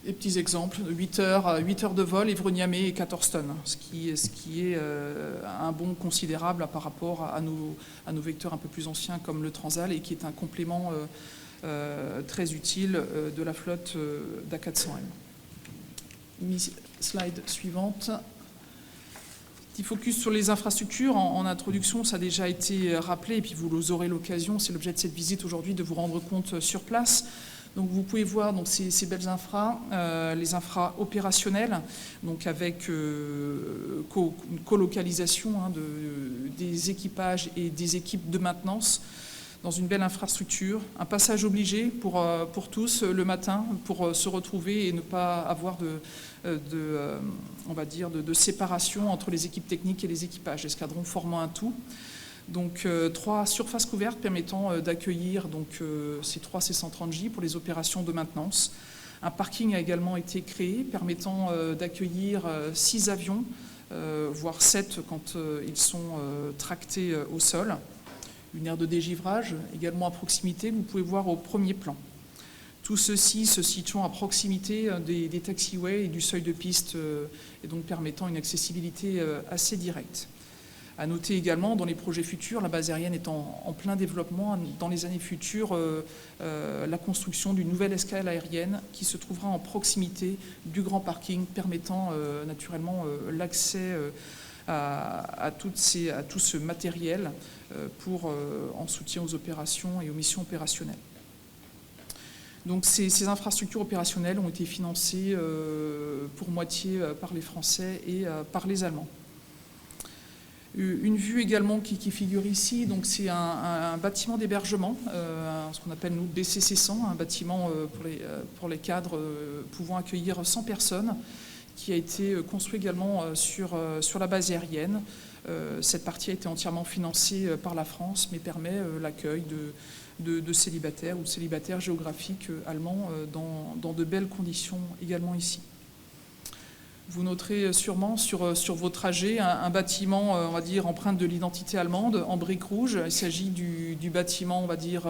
Des petits exemples, 8 heures de vol, Évreux-Niamey et 14 tonnes, ce qui est un bond considérable par rapport à nos vecteurs un peu plus anciens comme le Transal et qui est un complément très utile de la flotte d'A400M. Slide suivante. Petit focus sur les infrastructures. En introduction, ça a déjà été rappelé et puis vous aurez l'occasion, c'est l'objet de cette visite aujourd'hui, de vous rendre compte sur place. Donc vous pouvez voir donc, ces belles infras, les infras opérationnelles, donc avec une colocalisation des équipages et des équipes de maintenance dans une belle infrastructure, un passage obligé pour tous le matin pour se retrouver et ne pas avoir de séparation entre les équipes techniques et les équipages, l'escadron formant un tout. Donc 3 surfaces couvertes permettant d'accueillir ces 3 C-130J pour les opérations de maintenance. Un parking a également été créé permettant d'accueillir 6 avions, voire 7 quand ils sont tractés au sol. Une aire de dégivrage également à proximité, vous pouvez voir au premier plan. Tout ceci se situant à proximité des taxiways et du seuil de piste et donc permettant une accessibilité assez directe. À noter également, dans les projets futurs, la base aérienne est en plein développement. Dans les années futures, la construction d'une nouvelle escale aérienne qui se trouvera en proximité du grand parking, permettant naturellement l'accès à tout ce matériel en soutien aux opérations et aux missions opérationnelles. Donc ces infrastructures opérationnelles ont été financées pour moitié par les Français et par les Allemands. Une vue également qui figure ici, donc c'est un bâtiment d'hébergement, ce qu'on appelle nous BCC 100, un bâtiment pour les cadres pouvant accueillir 100 personnes, qui a été construit également sur la base aérienne. Cette partie a été entièrement financée par la France, mais permet l'accueil de célibataires ou célibataires géographiques allemands dans de belles conditions également ici. Vous noterez sûrement sur vos trajets un bâtiment, on va dire, empreinte de l'identité allemande en briques rouges. Il s'agit du bâtiment, on va dire,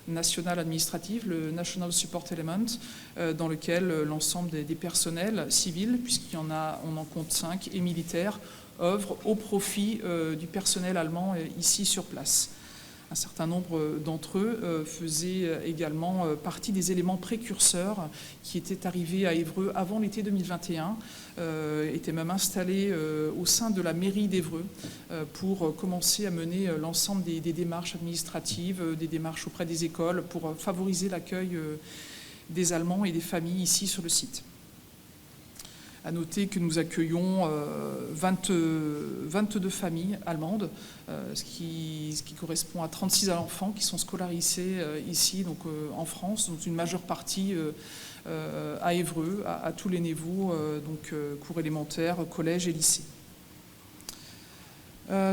national administratif, le National Support Element, dans lequel l'ensemble des personnels civils, on en compte 5, et militaires, œuvrent au profit du personnel allemand ici sur place. Un certain nombre d'entre eux faisaient également partie des éléments précurseurs qui étaient arrivés à Évreux avant l'été 2021, étaient même installés au sein de la mairie d'Évreux pour commencer à mener l'ensemble des démarches administratives, des démarches auprès des écoles pour favoriser l'accueil des Allemands et des familles ici sur le site. À noter que nous accueillons 22 familles allemandes, ce qui correspond à 36 enfants qui sont scolarisés ici, donc en France, donc une majeure partie à Évreux, à tous les niveaux, donc cours élémentaires, collège et lycée.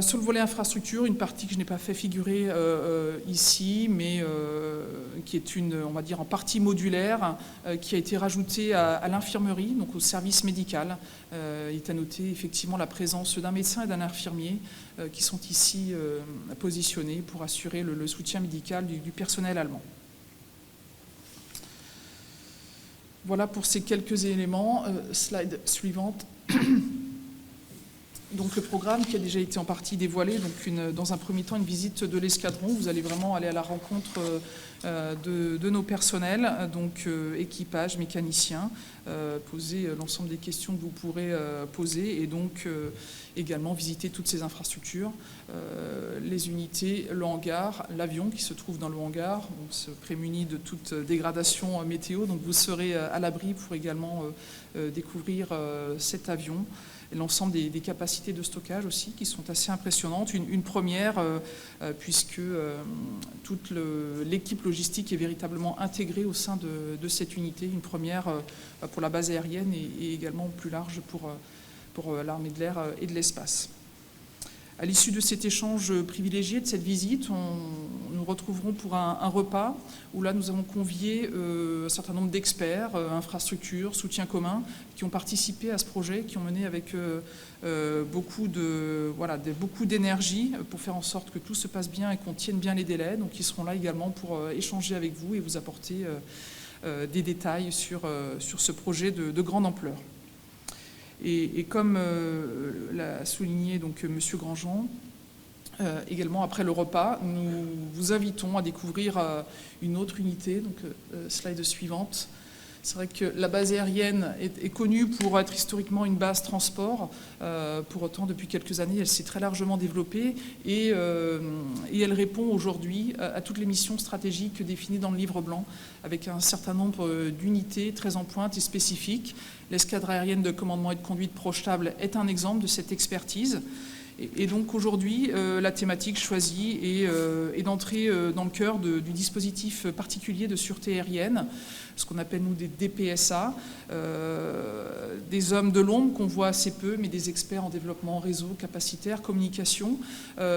Sur le volet infrastructure, une partie que je n'ai pas fait figurer ici, mais qui est on va dire en partie modulaire, qui a été rajoutée à l'infirmerie, donc au service médical. Il est à noter effectivement la présence d'un médecin et d'un infirmier qui sont ici positionnés pour assurer le soutien médical du personnel allemand. Voilà pour ces quelques éléments. Slide suivante. Donc le programme qui a déjà été en partie dévoilé, donc dans un premier temps une visite de l'escadron, vous allez vraiment aller à la rencontre de nos personnels, donc équipage, mécaniciens, poser l'ensemble des questions que vous pourrez poser et donc également visiter toutes ces infrastructures, les unités, le hangar, l'avion qui se trouve dans le hangar, on se prémunit de toute dégradation météo, donc vous serez à l'abri pour également découvrir cet avion. L'ensemble des capacités de stockage aussi qui sont assez impressionnantes. Une première puisque toute l'équipe logistique est véritablement intégrée au sein de cette unité. Une première pour la base aérienne et également plus large pour l'armée de l'air et de l'espace. À l'issue de cet échange privilégié, de cette visite, nous retrouverons pour un repas où là nous avons convié un certain nombre d'experts, infrastructures, soutien commun, qui ont participé à ce projet, qui ont mené avec beaucoup d'énergie pour faire en sorte que tout se passe bien et qu'on tienne bien les délais. Donc ils seront là également pour échanger avec vous et vous apporter des détails sur ce projet de grande ampleur. Et comme l'a souligné donc M. Grandjean, également après le repas, nous vous invitons à découvrir une autre unité, donc slide suivante. C'est vrai que la base aérienne est connue pour être historiquement une base transport. Pour autant, depuis quelques années, elle s'est très largement développée et elle répond aujourd'hui à toutes les missions stratégiques définies dans le livre blanc, avec un certain nombre d'unités très en pointe et spécifiques. L'escadre aérienne de commandement et de conduite projetable est un exemple de cette expertise. Et donc aujourd'hui, la thématique choisie est d'entrer dans le cœur du dispositif particulier de sûreté aérienne, ce qu'on appelle nous des DPSA, des hommes de l'ombre qu'on voit assez peu, mais des experts en développement réseau, capacitaire, communication,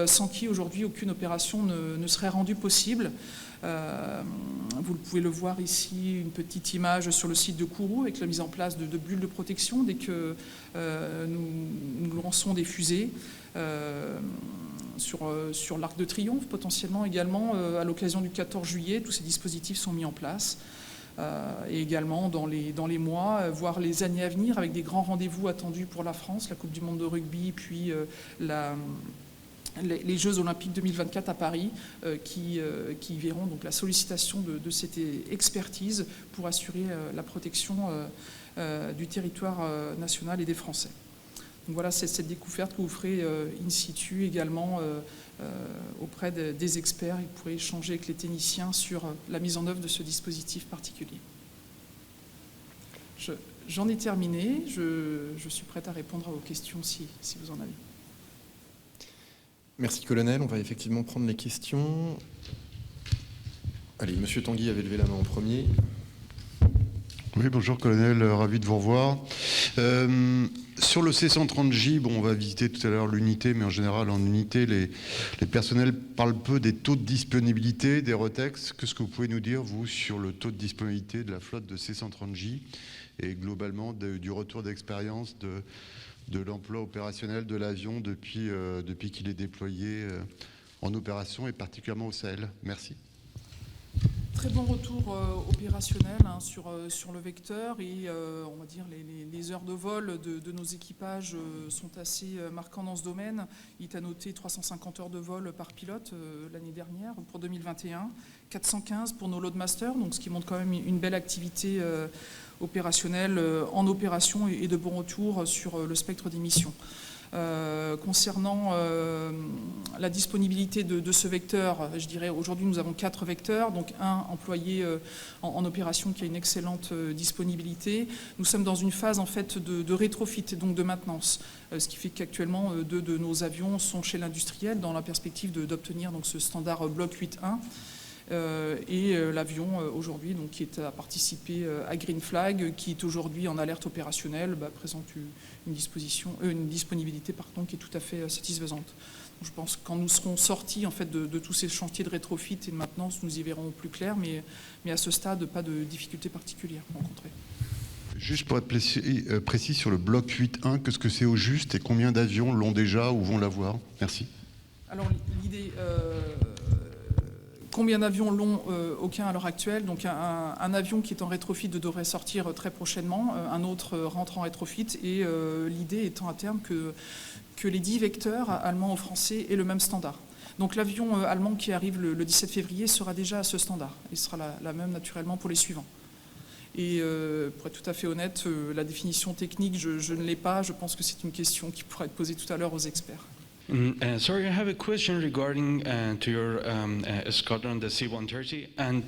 sans qui aujourd'hui aucune opération ne serait rendue possible. Vous pouvez le voir ici, une petite image sur le site de Kourou avec la mise en place de bulles de protection dès que nous lançons des fusées. Sur l'Arc de Triomphe potentiellement également à l'occasion du 14 juillet, tous ces dispositifs sont mis en place. et également dans les mois, voire les années à venir, avec des grands rendez-vous attendus pour la France, la Coupe du monde de rugby, puis les Jeux Olympiques 2024 à Paris, qui verront donc la sollicitation de cette expertise pour assurer la protection du territoire national et des Français. Donc voilà, c'est cette découverte que vous ferez in situ également auprès des experts. Vous pourrez échanger avec les techniciens sur la mise en œuvre de ce dispositif particulier. J'en ai terminé. Je suis prête à répondre à vos questions si vous en avez. Merci, colonel. On va effectivement prendre les questions. Allez, monsieur Tanguy avait levé la main en premier. Oui, bonjour, colonel. Ravi de vous revoir. Sur le C130J, bon, on va visiter tout à l'heure l'unité, mais en général, en unité, les personnels parlent peu des taux de disponibilité des Rotex. Qu'est-ce que vous pouvez nous dire, vous, sur le taux de disponibilité de la flotte de C130J et globalement du retour d'expérience de l'emploi opérationnel de l'avion depuis qu'il est déployé en opération et particulièrement au Sahel. Merci. Très bon retour opérationnel sur le vecteur et on va dire les heures de vol de nos équipages sont assez marquantes dans ce domaine. Il est à noter 350 heures de vol par pilote l'année dernière pour 2021, 415 pour nos loadmasters, donc ce qui montre quand même une belle activité opérationnelle en opération et de bon retour sur le spectre des missions. Concernant la disponibilité de ce vecteur, je dirais aujourd'hui nous avons 4 vecteurs, donc un employé en opération qui a une excellente disponibilité. Nous sommes dans une phase en fait de rétrofit, donc de maintenance, ce qui fait qu'actuellement 2 de nos avions sont chez l'industriel dans la perspective d'obtenir donc ce standard Block 8.1. Et l'avion aujourd'hui donc, qui est à participer à Green Flag, qui est aujourd'hui en alerte opérationnelle, présente une disponibilité qui est tout à fait satisfaisante. Donc, je pense que quand nous serons sortis en fait, de tous ces chantiers de rétrofit et de maintenance, nous y verrons plus clair, mais à ce stade, pas de difficultés particulières rencontrées. Juste pour être précis sur le bloc 8.1, qu'est-ce que c'est au juste et combien d'avions l'ont déjà ou vont l'avoir? Merci. Alors l'idée... Combien d'avions l'ont? Aucun à l'heure actuelle. Donc un avion qui est en rétrofit devrait sortir très prochainement, un autre rentre en rétrofit et l'idée étant à terme que les 10 vecteurs allemands ou français aient le même standard. Donc l'avion allemand qui arrive le 17 février sera déjà à ce standard. Il sera la même naturellement pour les suivants. Et pour être tout à fait honnête, la définition technique, je ne l'ai pas. Je pense que c'est une question qui pourra être posée tout à l'heure aux experts. Sorry, I have a question regarding to your squadron, the C-130, and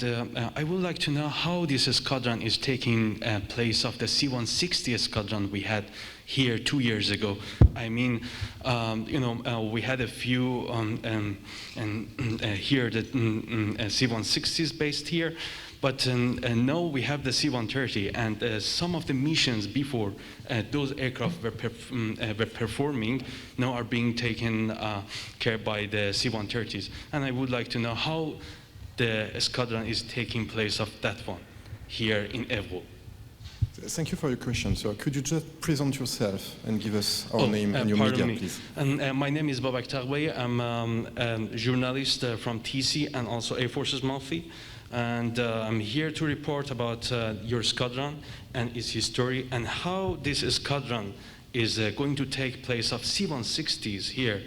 I would like to know how this squadron is taking place of the C-160 squadron we had here 2 years ago. I mean, we had a few here, the C-160 is based here, but now we have the C-130, and some of the missions before those aircraft were performing now are being taken care by the C-130s. And I would like to know how the squadron is taking place of that one here in Evreux. Thank you for your question, sir. Could you just present yourself and give us our name and your media, please? And, my name is Babak Taghway. I'm a journalist from TC and also Air Forces Monthly. And I'm here to report about your squadron and its history and how this squadron is going to take place of C-160s here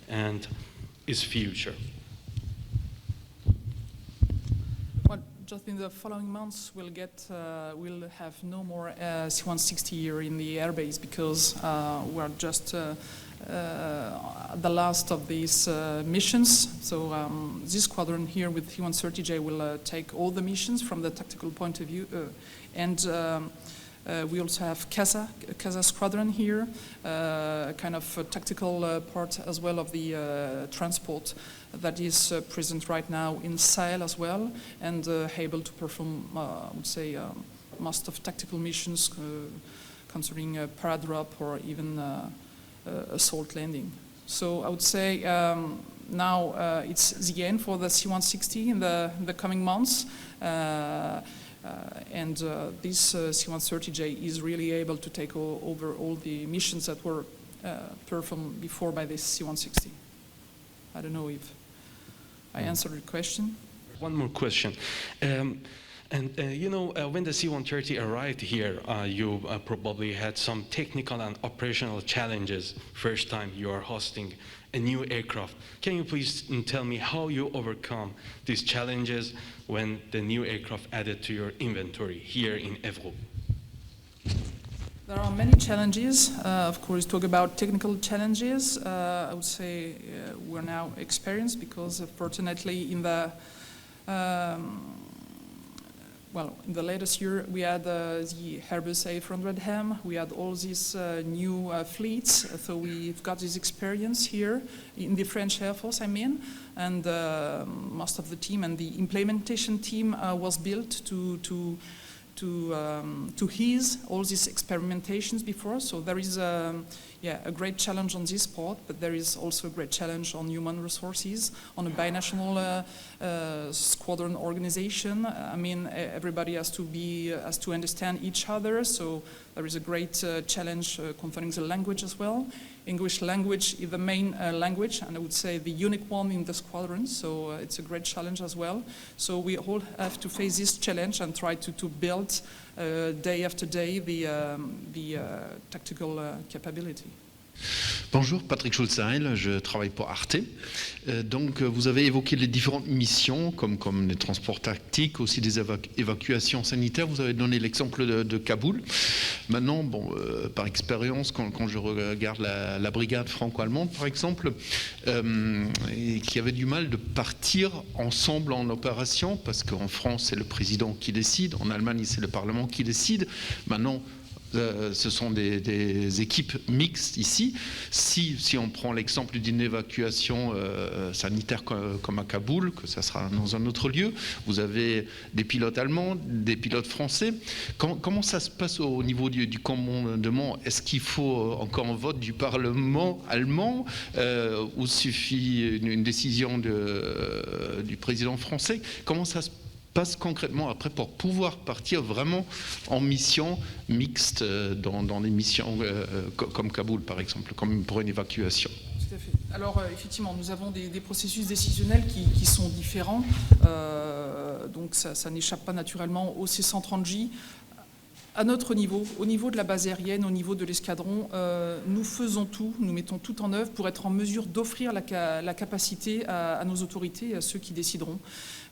and its future. Well, just in the following months, we'll have no more C-160 here in the airbase because we're just the last of these missions. So this squadron here with C-130J will take all the missions from the tactical point of view. And we also have Casa squadron here, kind of a tactical part as well of the transport that is present right now in Sahel as well and able to perform, I would say, most of tactical missions concerning paradrop or even assault landing. So I would say now it's the end for the C-160 in the coming months. And this C-130J is really able to take over all the missions that were performed before by this C-160. I don't know if I answered your question. One more question. And when the C-130 arrived here, you probably had some technical and operational challenges first time you are hosting a new aircraft. Can you please tell me how you overcome these challenges when the new aircraft added to your inventory here in Évreux? There are many challenges. Of course, talk about technical challenges. I would say we're now experienced because fortunately in the in the latest year we had the Airbus A400M, we had all these new fleets, so we've got this experience here in the French Air Force, and most of the team and the implementation team was built to ease all these experimentations before. So there is a great challenge on this part, but there is also a great challenge on human resources, on a binational squadron organization. I mean, everybody has to understand each other. So there is a great challenge concerning the language as well. English language is the main language, and I would say the unique one in the squadron. So it's a great challenge as well. So we all have to face this challenge and try to build day after day the tactical capability. Bonjour, Patrick Schulzeil, je travaille pour Arte. Donc vous avez évoqué les différentes missions comme les transports tactiques, aussi des évacuations sanitaires. Vous avez donné l'exemple de Kaboul. Maintenant, par expérience, quand je regarde la brigade franco-allemande, par exemple, qui avait du mal de partir ensemble en opération, parce qu'en France, c'est le président qui décide, en Allemagne, c'est le Parlement qui décide. Maintenant, ce sont des équipes mixtes ici. Si on prend l'exemple d'une évacuation sanitaire comme à Kaboul, que ça sera dans un autre lieu, vous avez des pilotes allemands, des pilotes français. Comment ça se passe au niveau du commandement? Est-ce qu'il faut encore un vote du Parlement allemand ou suffit une décision du président français? Comment ça se passe concrètement après pour pouvoir partir vraiment en mission mixte dans des missions comme Kaboul par exemple, comme pour une évacuation? Tout à fait. Alors effectivement, nous avons des processus décisionnels qui sont différents, donc ça n'échappe pas naturellement au C-130J. À notre niveau, au niveau de la base aérienne, au niveau de l'escadron, nous faisons tout, nous mettons tout en œuvre pour être en mesure d'offrir la capacité à nos autorités, à ceux qui décideront.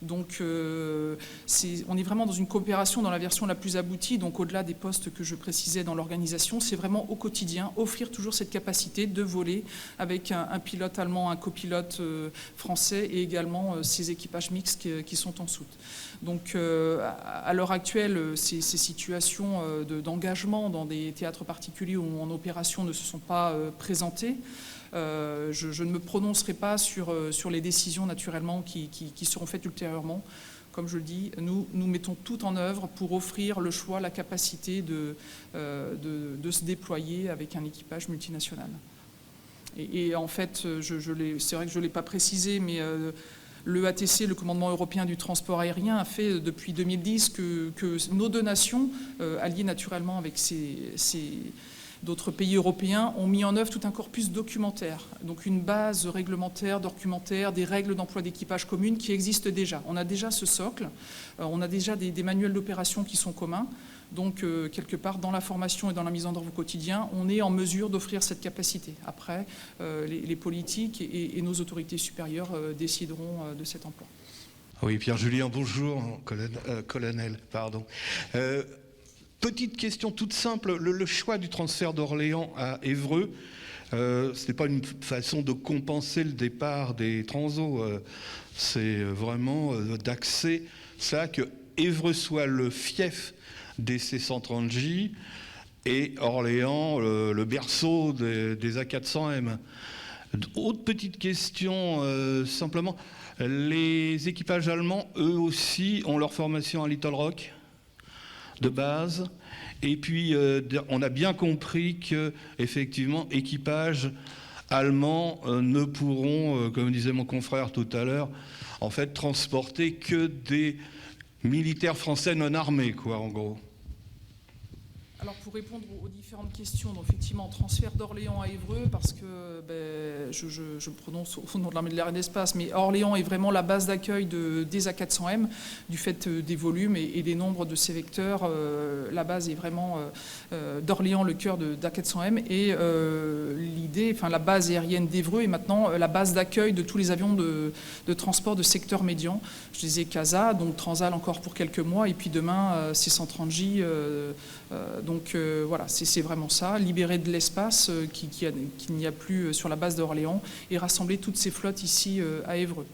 Donc on est vraiment dans une coopération dans la version la plus aboutie, donc au-delà des postes que je précisais dans l'organisation, c'est vraiment au quotidien offrir toujours cette capacité de voler avec un pilote allemand, un copilote français et également ces équipages mixtes qui sont en soute. Donc à l'heure actuelle, ces situations d'engagement dans des théâtres particuliers ou en opération ne se sont pas présentées. Je ne me prononcerai pas sur les décisions naturellement qui seront faites ultérieurement. Comme je le dis, nous mettons tout en œuvre pour offrir le choix, la capacité de se déployer avec un équipage multinational. Et en fait, c'est vrai que je ne l'ai pas précisé, mais le ATC, le commandement européen du transport aérien, a fait depuis 2010 que nos deux nations, alliées naturellement avec d'autres pays européens, ont mis en œuvre tout un corpus documentaire, donc une base réglementaire, documentaire, des règles d'emploi d'équipage communes qui existent déjà. On a déjà ce socle, on a déjà des manuels d'opération qui sont communs. Donc, quelque part, dans la formation et dans la mise en œuvre au quotidien, on est en mesure d'offrir cette capacité. Après, les politiques et nos autorités supérieures décideront de cet emploi. Oui, Pierre-Julien, bonjour, colonel, pardon. Petite question toute simple, le choix du transfert d'Orléans à Évreux, ce n'est pas une façon de compenser le départ des Transos, c'est vraiment d'axer ça, que Évreux soit le fief des C-130J et Orléans, le berceau des A400M. Autre petite question, simplement, les équipages allemands, eux aussi, ont leur formation à Little Rock de base. Et puis, on a bien compris que, effectivement, équipages allemands ne pourront, comme disait mon confrère tout à l'heure, en fait, transporter que des militaires français non armés, quoi, en gros. Alors pour répondre aux différentes questions, donc effectivement transfert d'Orléans à Évreux, parce que je me prononce au nom de l'armée de l'air et de l'espace, mais Orléans est vraiment la base d'accueil des A400M, du fait des volumes et des nombres de ces vecteurs. La base est vraiment d'Orléans, le cœur d'A400M, et l'idée, enfin la base aérienne d'Évreux est maintenant la base d'accueil de tous les avions de transport de secteur médian. Je disais CASA, donc Transal encore pour quelques mois, et puis demain C-130J. Donc voilà, c'est vraiment ça, libérer de l'espace qu'il n'y a plus sur la base d'Orléans et rassembler toutes ces flottes ici à Évreux.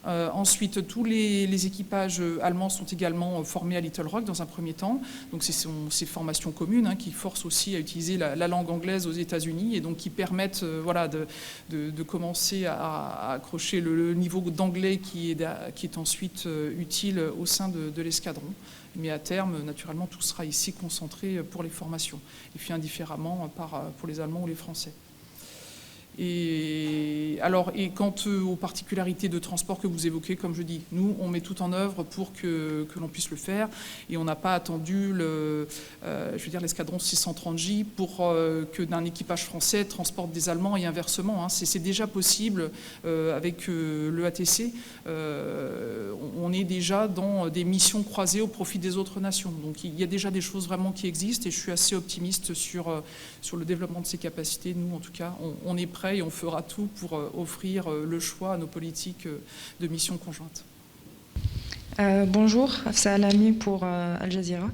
Ensuite, tous les équipages allemands sont également formés à Little Rock dans un premier temps. Donc c'est ces formations communes qui forcent aussi à utiliser la langue anglaise aux États-Unis et donc qui permettent voilà, de commencer à accrocher le niveau d'anglais qui est ensuite utile au sein de l'escadron. Mais à terme, naturellement, tout sera ici concentré pour les formations et fait indifféremment pour les Allemands ou les Français. Et quant aux particularités de transport que vous évoquez, comme je dis, nous, on met tout en œuvre pour que l'on puisse le faire. Et on n'a pas attendu l'escadron C-130J pour que d'un équipage français transporte des Allemands et inversement. C'est déjà possible avec le ATC. On est déjà dans des missions croisées au profit des autres nations. Donc il y a déjà des choses vraiment qui existent et je suis assez optimiste sur le développement de ces capacités. Nous, en tout cas, on est prêts et on fera tout pour offrir le choix à nos politiques de missions conjointes. Bonjour, Hafsa Alami pour Al Jazeera.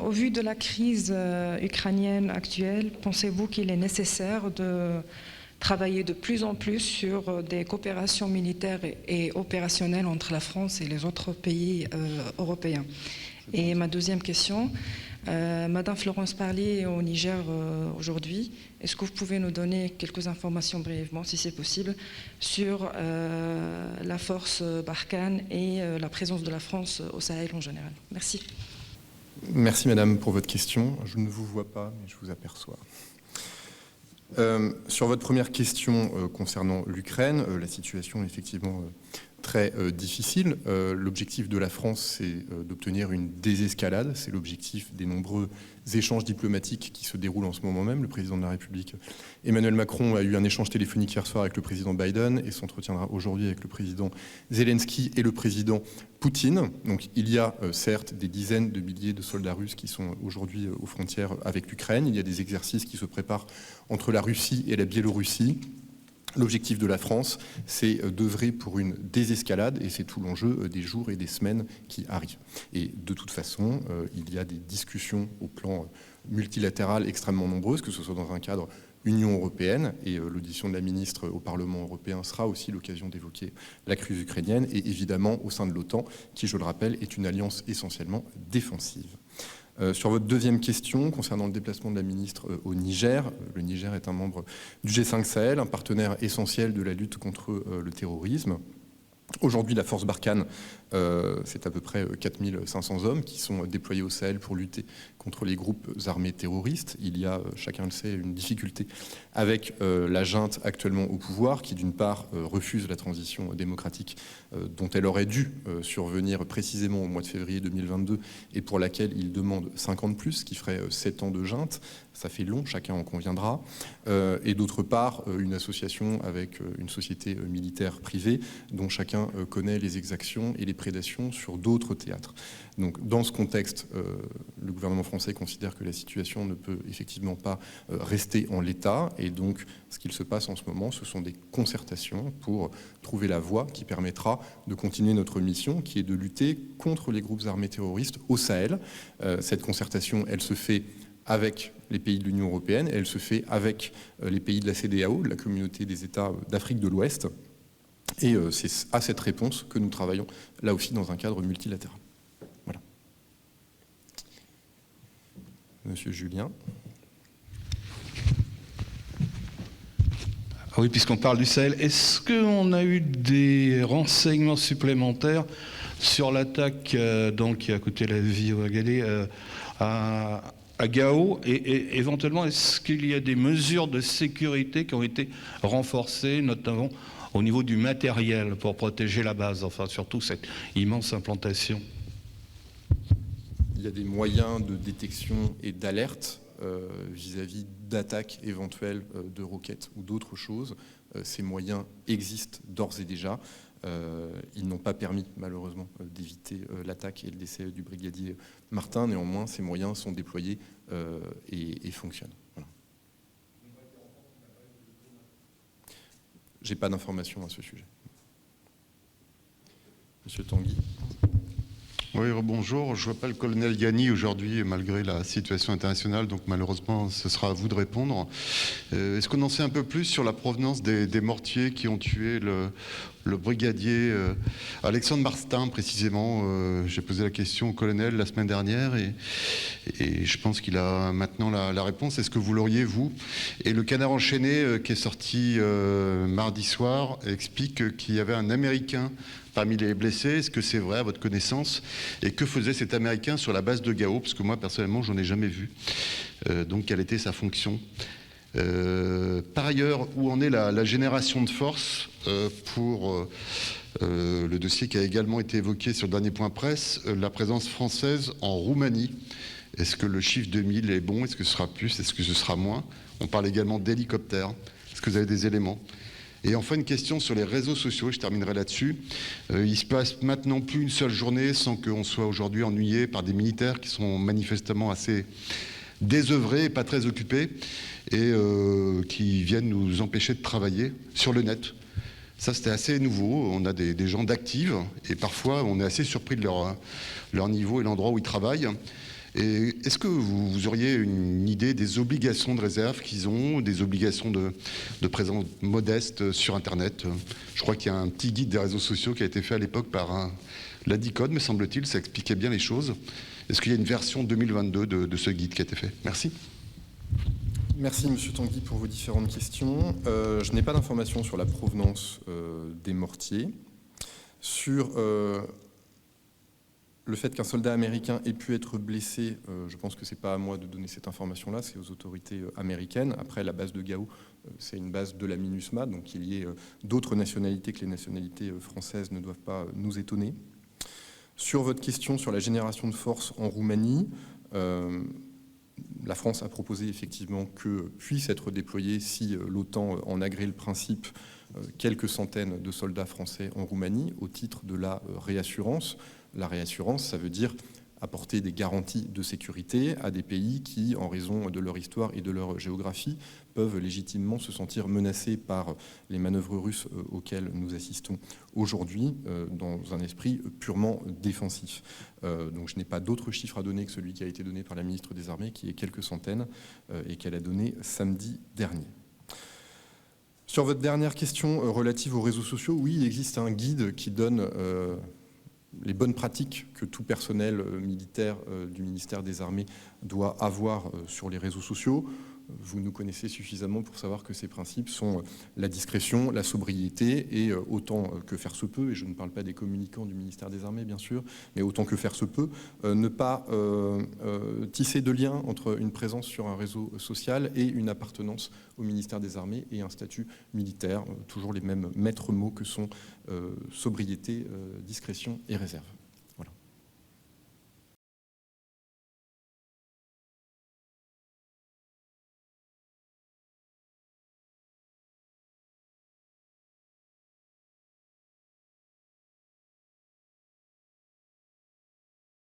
Au vu de la crise ukrainienne actuelle, pensez-vous qu'il est nécessaire de travailler de plus en plus sur des coopérations militaires et opérationnelles entre la France et les autres pays européens? Et ma deuxième question, Madame Florence Parly est au Niger aujourd'hui. Est-ce que vous pouvez nous donner quelques informations brièvement, si c'est possible, sur la force Barkhane et la présence de la France au Sahel en général? Merci. Merci Madame pour votre question. Je ne vous vois pas, mais je vous aperçois. Sur votre première question concernant l'Ukraine, la situation est effectivement très difficile. L'objectif de la France, c'est d'obtenir une désescalade. C'est l'objectif des nombreux échanges diplomatiques qui se déroulent en ce moment même. Le président de la République, Emmanuel Macron, a eu un échange téléphonique hier soir avec le président Biden et s'entretiendra aujourd'hui avec le président Zelensky et le président Poutine. Donc il y a certes des dizaines de milliers de soldats russes qui sont aujourd'hui aux frontières avec l'Ukraine. Il y a des exercices qui se préparent entre la Russie et la Biélorussie. L'objectif de la France, c'est d'œuvrer pour une désescalade et c'est tout l'enjeu des jours et des semaines qui arrivent. Et de toute façon, il y a des discussions au plan multilatéral extrêmement nombreuses, que ce soit dans un cadre Union européenne, et l'audition de la ministre au Parlement européen sera aussi l'occasion d'évoquer la crise ukrainienne, et évidemment au sein de l'OTAN, qui, je le rappelle, est une alliance essentiellement défensive. Sur votre deuxième question, concernant le déplacement de la ministre au Niger, le Niger est un membre du G5 Sahel, un partenaire essentiel de la lutte contre le terrorisme. Aujourd'hui, la force Barkhane, c'est à peu près 4500 hommes qui sont déployés au Sahel pour lutter contre les groupes armés terroristes. Il y a, chacun le sait, une difficulté avec la junte actuellement au pouvoir qui, d'une part, refuse la transition démocratique dont elle aurait dû survenir précisément au mois de février 2022 et pour laquelle il demande 5 ans de plus, ce qui ferait 7 ans de junte. Ça fait long, chacun en conviendra. Et d'autre part, une association avec une société militaire privée dont chacun connaît les exactions et les prédations sur d'autres théâtres. Donc, dans ce contexte, le gouvernement français considère que la situation ne peut effectivement pas rester en l'état. Et donc, ce qu'il se passe en ce moment, ce sont des concertations pour trouver la voie qui permettra de continuer notre mission, qui est de lutter contre les groupes armés terroristes au Sahel. Cette concertation, elle se fait avec les pays de l'Union européenne, et elle se fait avec les pays de la CEDEAO, de la communauté des États d'Afrique de l'Ouest. Et c'est à cette réponse que nous travaillons, là aussi dans un cadre multilatéral. Voilà. Monsieur Julien. Ah oui, puisqu'on parle du Sahel, est-ce qu'on a eu des renseignements supplémentaires sur l'attaque qui a coûté la vie au Agadé à Gao, et éventuellement, est-ce qu'il y a des mesures de sécurité qui ont été renforcées, notamment au niveau du matériel pour protéger la base, enfin surtout cette immense implantation? il y a des moyens de détection et d'alerte vis-à-vis d'attaques éventuelles de roquettes ou d'autres choses. Ces moyens existent d'ores et déjà. Ils n'ont pas permis, malheureusement, d'éviter l'attaque et le décès du brigadier Martin. Néanmoins, ces moyens sont déployés et fonctionnent. Voilà. Je n'ai pas d'informations à ce sujet. Monsieur Tanguy. Oui, bonjour. Je ne vois pas le colonel Yanni aujourd'hui, malgré la situation internationale, donc malheureusement, ce sera à vous de répondre. Est-ce qu'on en sait un peu plus sur la provenance des mortiers qui ont tué le brigadier Alexandre Martin, précisément? J'ai posé la question au colonel la semaine dernière et je pense qu'il a maintenant la réponse. Est-ce que vous l'auriez, vous? Et le Canard enchaîné qui est sorti mardi soir explique qu'il y avait un Américain parmi les blessés. Est-ce que c'est vrai à votre connaissance? Et que faisait cet Américain sur la base de Gao? Parce que moi, personnellement, j'en ai jamais vu. Donc, quelle était sa fonction? Par ailleurs, où en est la génération de force pour le dossier qui a également été évoqué sur le dernier point presse, la présence française en Roumanie? Est-ce que le chiffre 2000 est bon? Est-ce que ce sera plus? Est-ce que ce sera moins? On parle également d'hélicoptères. Est-ce que vous avez des éléments? Et enfin, une question sur les réseaux sociaux, je terminerai là-dessus. Il se passe maintenant plus une seule journée sans qu'on soit aujourd'hui ennuyé par des militaires qui sont manifestement assez désœuvrés et pas très occupés et qui viennent nous empêcher de travailler sur le net. Ça, c'était assez nouveau. On a des gens d'actifs et parfois, on est assez surpris de leur niveau et l'endroit où ils travaillent. Et est-ce que vous auriez une idée des obligations de réserve qu'ils ont, des obligations de présence modeste sur Internet? Je crois qu'il y a un petit guide des réseaux sociaux qui a été fait à l'époque par l'ADICODE, me semble-t-il, ça expliquait bien les choses. Est-ce qu'il y a une version 2022 de ce guide qui a été fait? Merci. Merci Monsieur Tanguy pour vos différentes questions. Je n'ai pas d'informations sur la provenance des mortiers. Sur le fait qu'un soldat américain ait pu être blessé, je pense que ce n'est pas à moi de donner cette information-là, c'est aux autorités américaines. Après, la base de Gao, c'est une base de la MINUSMA, donc qu'il y ait d'autres nationalités que les nationalités françaises ne doivent pas nous étonner. Sur votre question sur la génération de force en Roumanie, la France a proposé effectivement que puisse être déployé, si l'OTAN en agrée le principe, quelques centaines de soldats français en Roumanie au titre de la réassurance. La réassurance, ça veut dire apporter des garanties de sécurité à des pays qui, en raison de leur histoire et de leur géographie, peuvent légitimement se sentir menacés par les manœuvres russes auxquelles nous assistons aujourd'hui, dans un esprit purement défensif. Donc je n'ai pas d'autres chiffres à donner que celui qui a été donné par la ministre des Armées, qui est quelques centaines, et qu'elle a donné samedi dernier. Sur votre dernière question relative aux réseaux sociaux, oui, il existe un guide qui donne les bonnes pratiques que tout personnel militaire du ministère des Armées doit avoir sur les réseaux sociaux. Vous nous connaissez suffisamment pour savoir que ces principes sont la discrétion, la sobriété et autant que faire se peut, et je ne parle pas des communicants du ministère des Armées bien sûr, mais autant que faire se peut, ne pas tisser de lien entre une présence sur un réseau social et une appartenance au ministère des Armées et un statut militaire, toujours les mêmes maîtres mots que sont sobriété, discrétion et réserve.